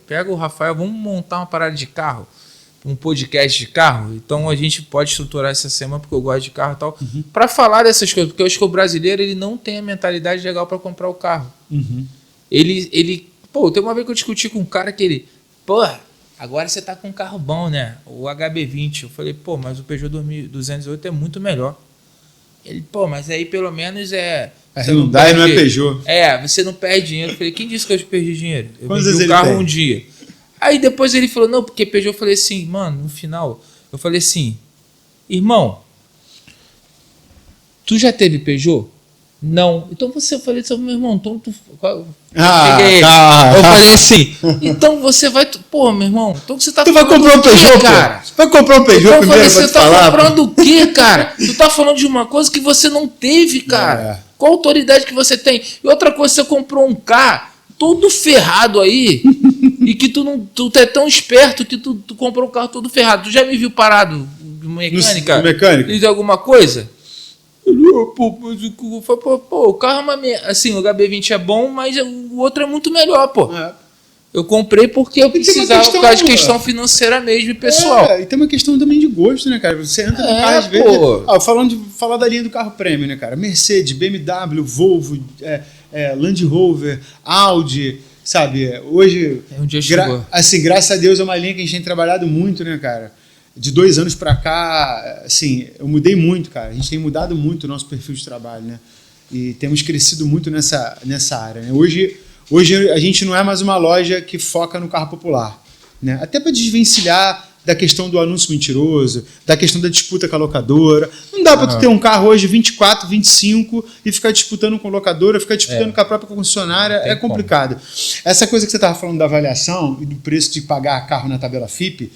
pega o Rafael, vamos montar uma parada de carro. Um podcast de carro, então a gente pode estruturar essa semana, porque eu gosto de carro e tal, para falar dessas coisas, porque eu acho que o brasileiro ele não tem a mentalidade legal para comprar o carro. Ele tem uma vez que eu discuti com um cara que agora você tá com um carro bom, né? O HB20. Eu falei, mas o Peugeot 208 é muito melhor. Ele, mas aí pelo menos A Hyundai não é Peugeot. Você não perde dinheiro. Eu falei, quem disse que eu perdi dinheiro? Eu Quantas vendi vezes o carro ele tem? um dia. Aí depois ele falou, não, porque Peugeot. Eu falei assim, mano, no final, eu falei assim, irmão, tu já teve Peugeot? Não. Então eu falei assim, meu irmão, então tu... Eu falei assim, então você vai... Pô, meu irmão, então você tá Tu vai comprar um Peugeot, cara? Vai comprar um Peugeot primeiro, falei, você tá comprando o quê, cara? Tu tá falando de uma coisa que você não teve, cara. Qual autoridade que você tem? E outra coisa, você comprou um carro todo ferrado aí e que tu é tão esperto que tu comprou um carro todo ferrado. Tu já me viu parado de mecânica? No mecânico? Diz alguma coisa? Pô, o carro é uma... Assim, o HB20 é bom, mas o outro é muito melhor, pô. Eu comprei porque eu precisava por causa de questão financeira mesmo e pessoal. E tem uma questão também de gosto, né, cara? Você entra no carro às vezes... Falar da linha do carro premium, né, cara? Mercedes, BMW, Volvo, Land Rover, Audi, sabe? Hoje, um dia chegou. Assim, graças a Deus é uma linha que a gente tem trabalhado muito, né, cara? De 2 anos pra cá, assim, eu mudei muito, cara. A gente tem mudado muito o nosso perfil de trabalho, né? E temos crescido muito nessa área, né? Hoje a gente não é mais uma loja que foca no carro popular, né? Até para desvencilhar da questão do anúncio mentiroso, da questão da disputa com a locadora. Não dá para tu ter um carro hoje 24, 25 e ficar disputando com a locadora, ficar disputando com a própria concessionária, é complicado. Essa coisa que você estava falando da avaliação e do preço de pagar carro na tabela FIP,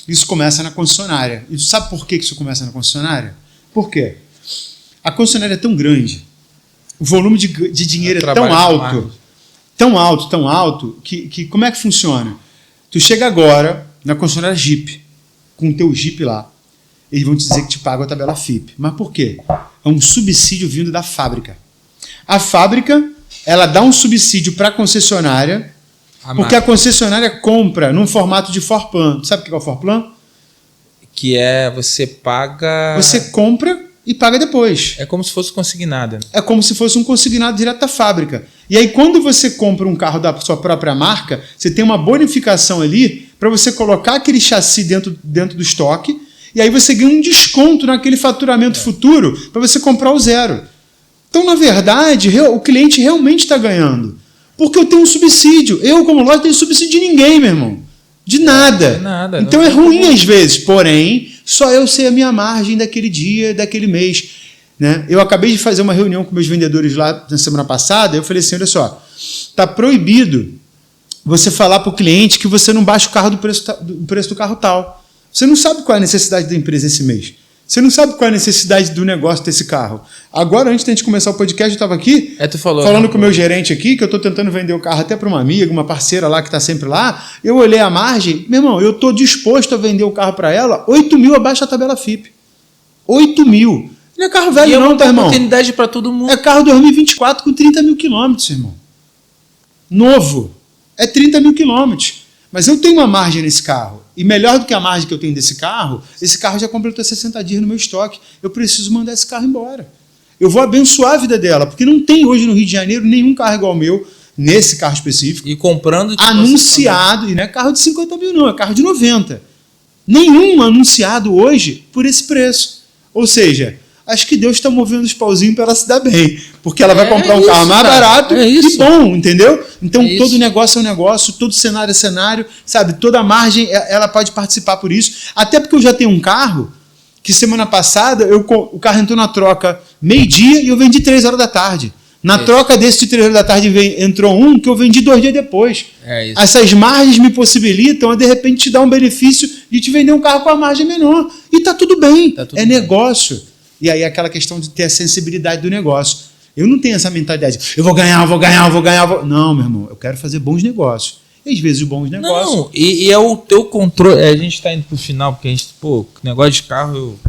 isso começa na concessionária. E sabe por que isso começa na concessionária? Por quê? A concessionária é tão grande, o volume de dinheiro é tão alto, que como é que funciona? Tu chega agora na concessionária Jeep, com o teu Jeep lá, eles vão te dizer que te pagam a tabela FIP. Mas por quê? É um subsídio vindo da fábrica. A fábrica, ela dá um subsídio para a concessionária, porque a concessionária compra num formato de Forplan. Sabe o que é o Forplan? Que é você paga... Você compra e paga depois. É como se fosse consignado. É como se fosse um consignado direto da fábrica. E aí, quando você compra um carro da sua própria marca, você tem uma bonificação ali para você colocar aquele chassi dentro do estoque, e aí você ganha um desconto naquele faturamento futuro para você comprar o zero. Então, na verdade, o cliente realmente está ganhando. Porque eu tenho um subsídio. Eu, como loja, tenho subsídio de ninguém, meu irmão. De nada. De nada. Então é ruim às vezes, porém, só eu sei a minha margem daquele dia, daquele mês. Né? Eu acabei de fazer uma reunião com meus vendedores lá na semana passada, eu falei assim, olha só, está proibido você falar para o cliente que você não baixa o carro do preço do carro tal. Você não sabe qual é a necessidade da empresa esse mês. Você não sabe qual é a necessidade do negócio desse carro. Agora, antes de a gente começar o podcast, eu estava aqui falando com o meu gerente aqui, que eu estou tentando vender o carro até para uma amiga, uma parceira lá que está sempre lá. Eu olhei a margem, meu irmão, eu estou disposto a vender o carro para ela, 8 mil abaixo da tabela FIP. 8 mil. Não é carro velho não, tá, irmão? É oportunidade para todo mundo. É carro 2024 com 30 mil quilômetros, irmão. Novo. É 30 mil quilômetros. Mas eu tenho uma margem nesse carro. E melhor do que a margem que eu tenho desse carro, esse carro já completou 60 dias no meu estoque. Eu preciso mandar esse carro embora. Eu vou abençoar a vida dela, porque não tem hoje no Rio de Janeiro nenhum carro igual ao meu, nesse carro específico. E comprando... Anunciado, e não é carro de 50 mil não, é carro de 90. Nenhum anunciado hoje por esse preço. Ou seja, acho que Deus está movendo os pauzinhos para ela se dar bem. Porque ela vai comprar um carro mais barato e bom, entendeu? Então todo negócio é um negócio, todo cenário é cenário, sabe? Toda margem ela pode participar por isso. Até porque eu já tenho um carro que semana passada o carro entrou na troca meio-dia e eu vendi 3 horas da tarde. Na troca desse de 3 horas da tarde entrou um que eu vendi 2 dias depois. Essas margens me possibilitam a de repente te dar um benefício de te vender um carro com a margem menor. E tá tudo bem, negócio. E aí aquela questão de ter a sensibilidade do negócio. Eu não tenho essa mentalidade, eu vou ganhar. Não, meu irmão, eu quero fazer bons negócios. E às vezes os bons negócios... Não, e é o teu controle... A gente está indo pro final, porque a gente... negócio de carro,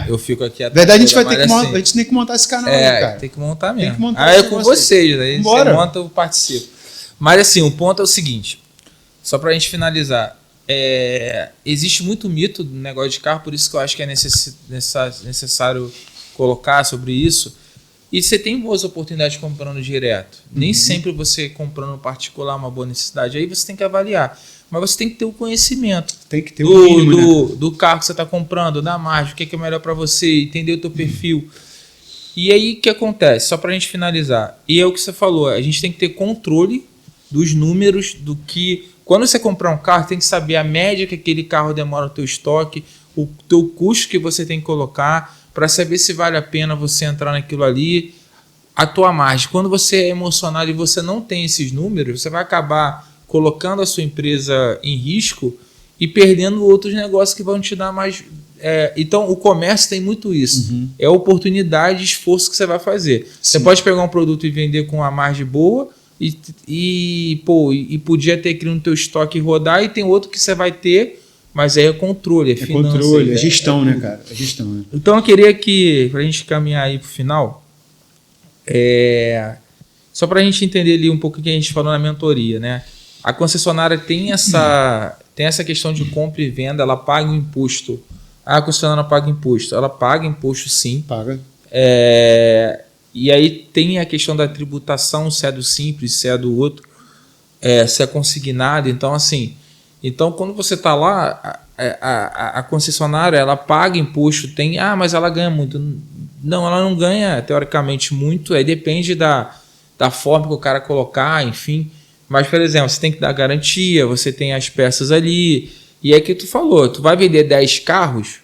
eu fico aqui... Verdade, a gente vai ter que a gente tem que montar esse canal aí, cara. Tem que montar mesmo. Tem que montar é com vocês, aí você monta, eu participo. Mas assim, o ponto é o seguinte, só para a gente finalizar, existe muito mito no negócio de carro, por isso que eu acho que é necessário colocar sobre isso. E você tem boas oportunidades comprando direto. Nem sempre você comprando particular é uma boa necessidade. Aí você tem que avaliar. Mas você tem que ter o conhecimento. Tem que ter o mínimo, do carro que você está comprando, da margem, o que é melhor para você, entender o teu perfil. E aí o que acontece? Só para a gente finalizar. E é o que você falou, a gente tem que ter controle dos números do que... Quando você comprar um carro, tem que saber a média que aquele carro demora no teu estoque, o teu custo que você tem que colocar, para saber se vale a pena você entrar naquilo ali, a tua margem. Quando você é emocionado e você não tem esses números, você vai acabar colocando a sua empresa em risco e perdendo outros negócios que vão te dar mais... então, o comércio tem muito isso. É oportunidade e esforço que você vai fazer. Sim. Você pode pegar um produto e vender com uma margem boa e podia ter aquilo no teu estoque e rodar, e tem outro que você vai ter, mas aí é controle, é finança. Controle, é gestão, né, cara? É gestão, né? Então, eu queria que, para a gente caminhar aí para o final, só para a gente entender ali um pouco o que a gente falou na mentoria, né? A concessionária tem essa questão de compra e venda, ela paga o imposto. A concessionária paga imposto. Ela paga imposto, sim. Paga. E aí tem a questão da tributação, se é do Simples, se é do outro, se é consignado. Então, assim, quando você está lá, a concessionária, ela paga imposto, mas ela ganha muito. Não, ela não ganha, teoricamente, muito. Aí depende da forma que o cara colocar, enfim. Mas, por exemplo, você tem que dar garantia, você tem as peças ali. E é que tu falou, tu vai vender 10 carros,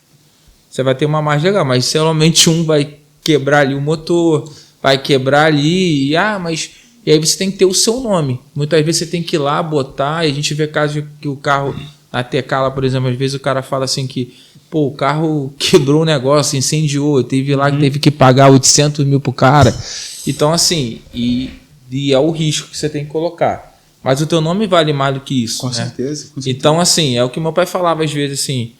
você vai ter uma margem legal, mas somente um vai quebrar ali o motor, vai quebrar ali, e aí você tem que ter o seu nome. Muitas vezes você tem que ir lá, botar, e a gente vê casos que o carro, na Tecala, por exemplo, às vezes o cara fala assim que, o carro quebrou o negócio, incendiou, teve lá que teve que pagar 800 mil pro cara. Então, assim, e é o risco que você tem que colocar. Mas o teu nome vale mais do que isso. Com certeza. Então, assim, é o que meu pai falava às vezes, assim,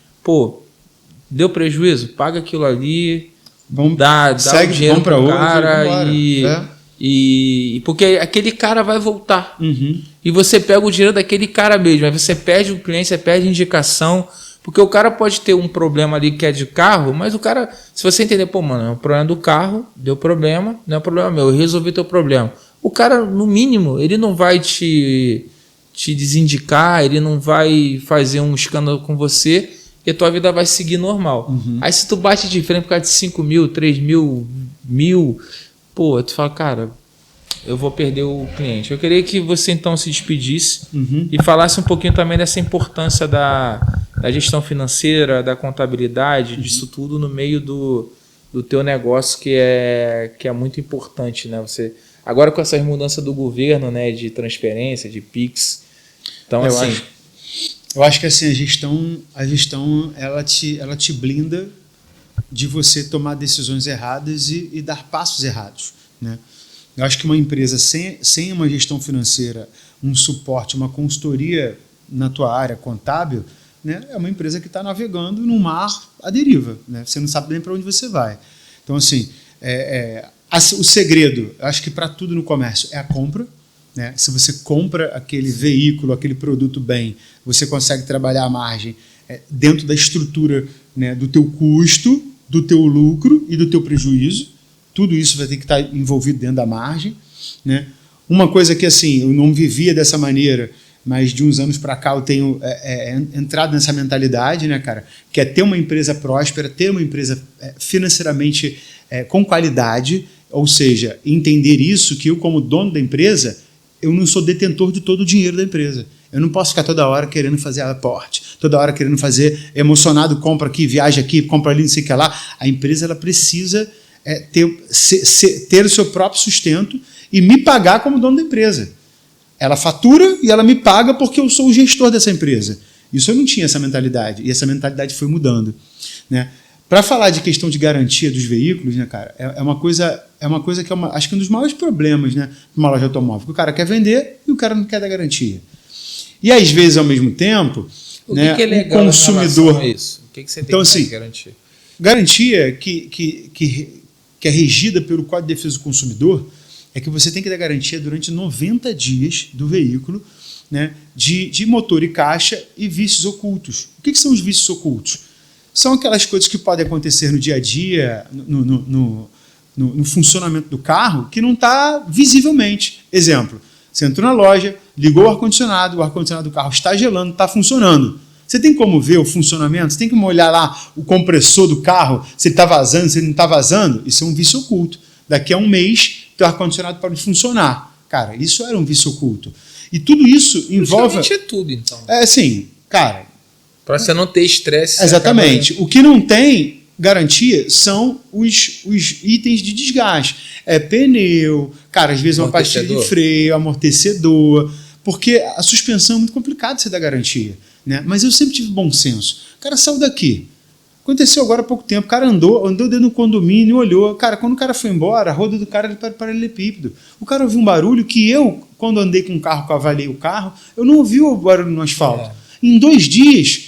deu prejuízo? Paga aquilo ali, dá o dinheiro pro cara e porque aquele cara vai voltar. E você pega o dinheiro daquele cara mesmo, aí você perde o cliente, você perde a indicação, porque o cara pode ter um problema ali que é de carro, mas o cara, se você entender, mano, é um problema do carro, deu problema, não é um problema meu, eu resolvi teu problema. O cara, no mínimo, ele não vai te desindicar, ele não vai fazer um escândalo com você e a tua vida vai seguir normal. Aí se tu bate de frente por causa de 5 mil, 3 mil, 1.000, tu fala, cara, eu vou perder o cliente. Eu queria que você então se despedisse e falasse um pouquinho também dessa importância da gestão financeira, da contabilidade, disso tudo no meio do teu negócio, que é muito importante, né? Você... Agora com essas mudanças do governo, né, de transferência, de PIX, então eu acho que assim, a gestão ela te blinda de você tomar decisões erradas e dar passos errados, né? Eu acho que uma empresa sem uma gestão financeira, um suporte, uma consultoria na tua área contábil, né, é uma empresa que está navegando num mar à deriva, né? Você não sabe nem para onde você vai. Então, assim, o segredo, acho que para tudo no comércio, é a compra, né? Se você compra aquele veículo, aquele produto bem, você consegue trabalhar a margem dentro da estrutura, né, do teu custo, do teu lucro e do teu prejuízo. Tudo isso vai ter que estar envolvido dentro da margem, né? Uma coisa que assim, eu não vivia dessa maneira, mas de uns anos para cá eu tenho entrado nessa mentalidade, né, cara? Que é ter uma empresa próspera, ter uma empresa financeiramente com qualidade, ou seja, entender isso, que eu como dono da empresa, eu não sou detentor de todo o dinheiro da empresa. Eu não posso ficar toda hora querendo fazer aporte, toda hora querendo fazer emocionado, compra aqui, viaja aqui, compra ali, não sei o que lá. A empresa ela precisa ter o seu próprio sustento e me pagar como dono da empresa. Ela fatura e ela me paga porque eu sou o gestor dessa empresa. Isso eu não tinha essa mentalidade, e essa mentalidade foi mudando, né? Para falar de questão de garantia dos veículos, né, cara, é uma coisa que acho que é um dos maiores problemas, né, de uma loja automóvel, que o cara quer vender e o cara não quer dar garantia. E às vezes, ao mesmo tempo, o que é legal o consumidor. Isso? O que você tem então, que assim, garantir? Garantia que é regida pelo Código de Defesa do Consumidor é que você tem que dar garantia durante 90 dias do veículo, né, de motor e caixa e vícios ocultos. O que são os vícios ocultos? São aquelas coisas que podem acontecer no dia a dia, no funcionamento do carro, que não está visivelmente. Exemplo, você entrou na loja, ligou o ar-condicionado do carro está gelando, está funcionando. Você tem como ver o funcionamento? Você tem como olhar lá o compressor do carro, se ele está vazando, se ele não está vazando? Isso é um vício oculto. Daqui a um mês, teu ar-condicionado pode funcionar. Cara, isso era um vício oculto. E tudo isso envolve... Praticamente é tudo, então. É assim, cara... Para você não ter estresse. Exatamente. O que não tem garantia são os itens de desgaste. É pneu, cara, às vezes uma pastilha de freio, amortecedor, porque a suspensão é muito complicado você dar garantia, né? Mas eu sempre tive bom senso. O cara saiu daqui. Aconteceu agora há pouco tempo. O cara andou dentro do condomínio, olhou. Cara, quando o cara foi embora, a roda do cara era paralelepípedo. O cara ouviu um barulho que eu, quando andei com o carro, que eu avaliei o carro, eu não ouvi o barulho no asfalto. Em 2 dias...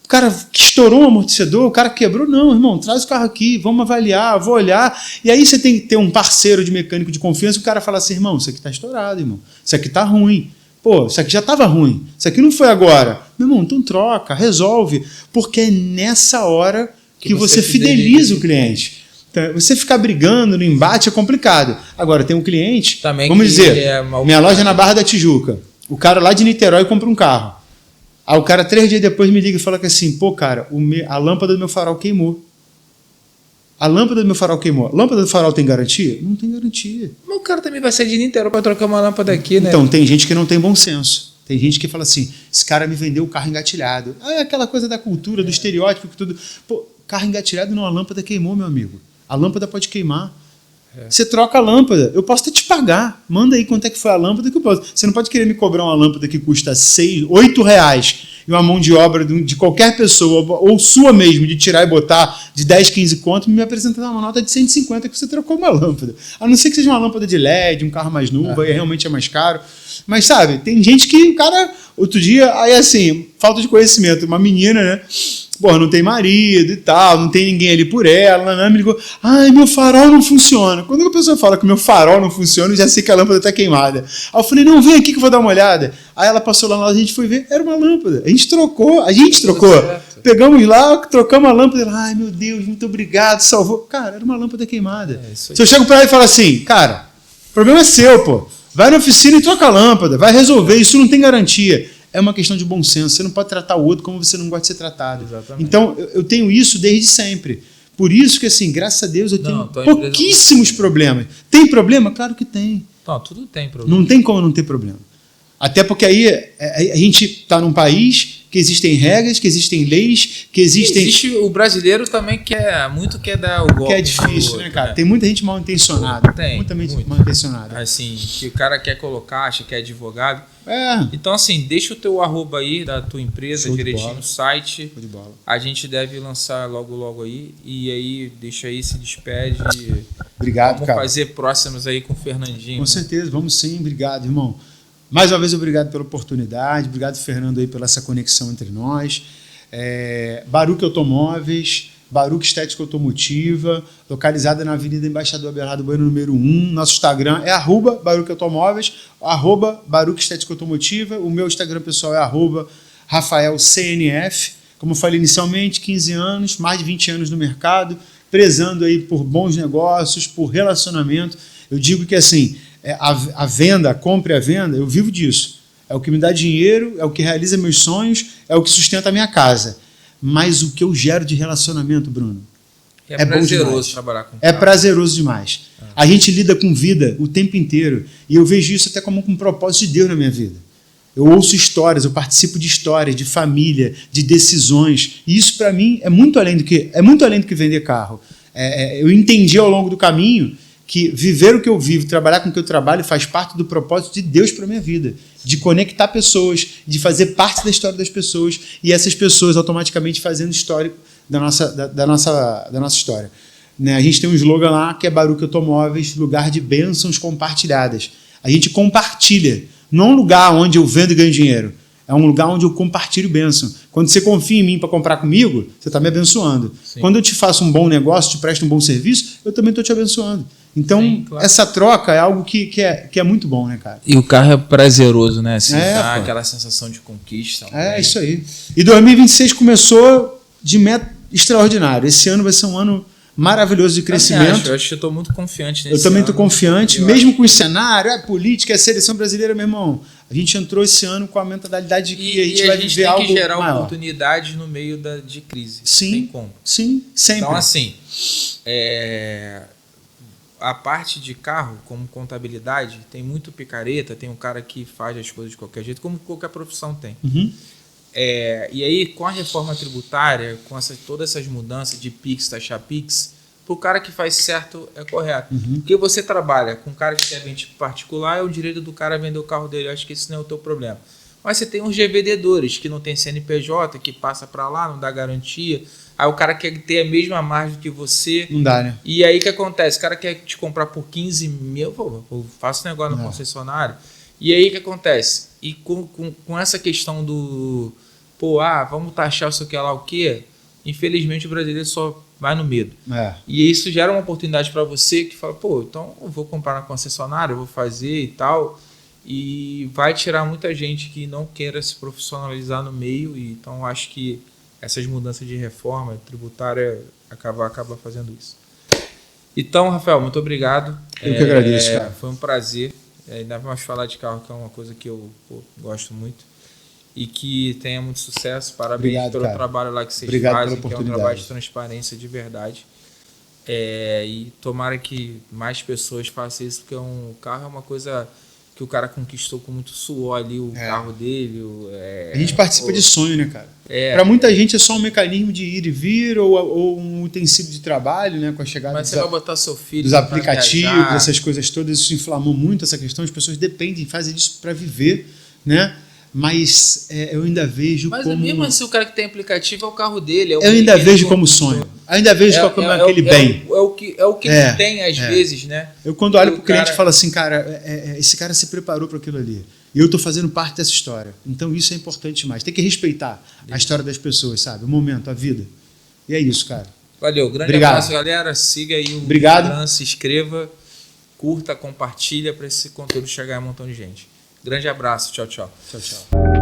O cara que estourou um amortecedor, o cara quebrou, não, irmão, traz o carro aqui, vamos avaliar, vou olhar. E aí você tem que ter um parceiro de mecânico de confiança, o cara fala assim, irmão, isso aqui está estourado, irmão, isso aqui está ruim. Pô, isso aqui já estava ruim, isso aqui não foi agora. Meu irmão, então troca, resolve, porque é nessa hora que você fideliza o cliente. Então, você ficar brigando no embate é complicado. Agora, tem um cliente, também vamos dizer, minha loja é na Barra da Tijuca, o cara lá de Niterói compra um carro. Aí o cara 3 dias depois me liga e fala que assim, pô, cara, a lâmpada do meu farol queimou. A lâmpada do meu farol queimou. A lâmpada do farol tem garantia? Não tem garantia. Mas o cara também vai sair de Niterói para trocar uma lâmpada aqui, né? Então, tem gente que não tem bom senso. Tem gente que fala assim, esse cara me vendeu o carro engatilhado. Ah, é aquela coisa da cultura, do estereótipo, que tudo. Pô, carro engatilhado não, a lâmpada queimou, meu amigo. A lâmpada pode queimar. Você troca a lâmpada, eu posso até te pagar. Manda aí quanto é que foi a lâmpada que eu posso. Você não pode querer me cobrar uma lâmpada que custa R$8 e uma mão de obra de qualquer pessoa, ou sua mesmo, de tirar e botar de 10, 15 conto, e me apresentar uma nota de 150 que você trocou uma lâmpada. A não ser que seja uma lâmpada de LED, um carro mais novo, aí realmente é mais caro. Mas sabe, tem gente que o cara, outro dia, aí assim, falta de conhecimento, uma menina, né? Porra, não tem marido e tal, não tem ninguém ali por ela, me ligou, ai, meu farol não funciona. Quando a pessoa fala que meu farol não funciona, eu já sei que a lâmpada está queimada. Aí eu falei, não, vem aqui que eu vou dar uma olhada. Aí ela passou lá, a gente foi ver, era uma lâmpada. A gente trocou. Pegamos lá, trocamos a lâmpada, ai, meu Deus, muito obrigado, salvou. Cara, era uma lâmpada queimada. Se eu chego para ela e falo assim, cara, o problema é seu, pô. Vai na oficina e troca a lâmpada, vai resolver, isso não tem garantia. É uma questão de bom senso. Você não pode tratar o outro como você não gosta de ser tratado. Exatamente. Então, eu tenho isso desde sempre. Por isso que, assim, graças a Deus, eu tenho pouquíssimos problemas. Tem problema? Claro que tem. Não, tudo tem problema. Não tem como não ter problema. Até porque aí a gente está num país que existem regras, que existem leis, que existem... Existe o brasileiro também que quer dar o golpe. Que é difícil, outro, né, cara? Tem muita gente mal intencionada. Tem. Muita gente mal intencionada. Assim, que o cara quer colocar, acha que é advogado. É. Então, assim, deixa o teu arroba aí da tua empresa direitinho no site. Show de bola. A gente deve lançar logo aí. E aí, deixa aí, se despede. Obrigado, vamos cara. Vamos fazer próximos aí com o Fernandinho. Com certeza, vamos sim. Obrigado, irmão. Mais uma vez, obrigado pela oportunidade. Obrigado, Fernando, aí, pela essa conexão entre nós. Baruch Automóveis, Baruch Estética Automotiva, localizada na Avenida Embaixador Abelardo Bueno, número 1. Nosso Instagram é @Baruch Automóveis, @Baruch Estética Automotiva. O meu Instagram pessoal é @RafaelCNF. Como eu falei inicialmente, 15 anos, mais de 20 anos no mercado, prezando aí por bons negócios, por relacionamento. Eu digo que, assim, a venda, a compra e a venda, eu vivo disso. É o que me dá dinheiro, é o que realiza meus sonhos, é o que sustenta a minha casa. Mas o que eu gero de relacionamento, Bruno, é prazeroso trabalhar com É prazeroso demais. A gente lida com vida o tempo inteiro. E eu vejo isso até como um propósito de Deus na minha vida. Eu ouço histórias, eu participo de histórias, de família, de decisões. E isso, para mim, é muito além do que vender carro. Eu entendi ao longo do caminho que viver o que eu vivo, trabalhar com o que eu trabalho, faz parte do propósito de Deus para a minha vida. De conectar pessoas, de fazer parte da história das pessoas e essas pessoas automaticamente fazendo história da nossa história. Né? A gente tem um slogan lá que é Baruch Automóveis, lugar de bênçãos compartilhadas. A gente compartilha, não é um lugar onde eu vendo e ganho dinheiro. É um lugar onde eu compartilho bênção. Quando você confia em mim para comprar comigo, você está me abençoando. Sim. Quando eu te faço um bom negócio, te presto um bom serviço, eu também estou te abençoando. Então, sim, claro. Essa troca é algo que é muito bom, né, cara? E o carro é prazeroso, né? Assim, dá aquela sensação de conquista. É, isso aí. E 2026 começou de meta extraordinário. Esse ano vai ser um ano maravilhoso de crescimento. Eu acho que eu estou muito confiante nesse Eu também estou ano. confiante, mesmo com o cenário, a política, a seleção brasileira, meu irmão. A gente entrou esse ano com a mentalidade de que a gente vai viver algo tem que gerar maior. oportunidades no meio de crise. Sim, tem como. Sim, sempre. Então, assim, a parte de carro, como contabilidade, tem muito picareta, tem um cara que faz as coisas de qualquer jeito, como qualquer profissão tem. Uhum. E aí, com a reforma tributária, com todas essas mudanças de PIX, taxar PIX, para o cara que faz certo é correto. Uhum. Porque você trabalha com um cara que quer vender particular, é o direito do cara vender o carro dele. Eu acho que esse não é o teu problema. Mas você tem uns revendedores que não tem CNPJ, que passa para lá, não dá garantia. Aí o cara quer ter a mesma margem que você. Não dá, né? E aí o que acontece? O cara quer te comprar por 15 mil, eu faço negócio no concessionário. E aí o que acontece? E com essa questão do, vamos taxar isso aqui lá o quê? Infelizmente o brasileiro só vai no medo. E isso gera uma oportunidade para você que fala, então eu vou comprar na concessionária, eu vou fazer e tal. E vai tirar muita gente que não queira se profissionalizar no meio. E, então acho que essas mudanças de reforma tributária acaba fazendo isso. Então, Rafael, muito obrigado. Eu que agradeço, cara. Foi um prazer. Ainda mais falar de carro, que é uma coisa que eu gosto muito. E que tenha muito sucesso. Parabéns pelo trabalho lá que vocês fazem, que é um trabalho de transparência de verdade. E tomara que mais pessoas façam isso, porque o carro é uma coisa que o cara conquistou com muito suor ali, o carro dele. A gente participa de sonho, né, cara? Para muita gente é só um mecanismo de ir e vir ou um utensílio de trabalho, né, com a chegada Mas você vai botar seu filho dos aplicativos, essas coisas todas. Isso inflamou muito essa questão. As pessoas dependem, fazem isso para viver, né? Mas eu ainda vejo como... Mas mesmo assim, o cara que tem aplicativo é o carro dele. Eu ainda vejo como sonho. Ainda vejo como aquele bem. É o que tem às vezes, né? Eu quando olho para o cliente falo assim, cara, esse cara se preparou para aquilo ali. E eu estou fazendo parte dessa história. Então isso é importante demais. Tem que respeitar a história das pessoas, sabe? O momento, a vida. E é isso, cara. Valeu. Grande abraço, galera. Siga aí o Instagram, se inscreva, curta, compartilha para esse conteúdo chegar a um montão de gente. Grande abraço. Tchau, tchau. Tchau, tchau.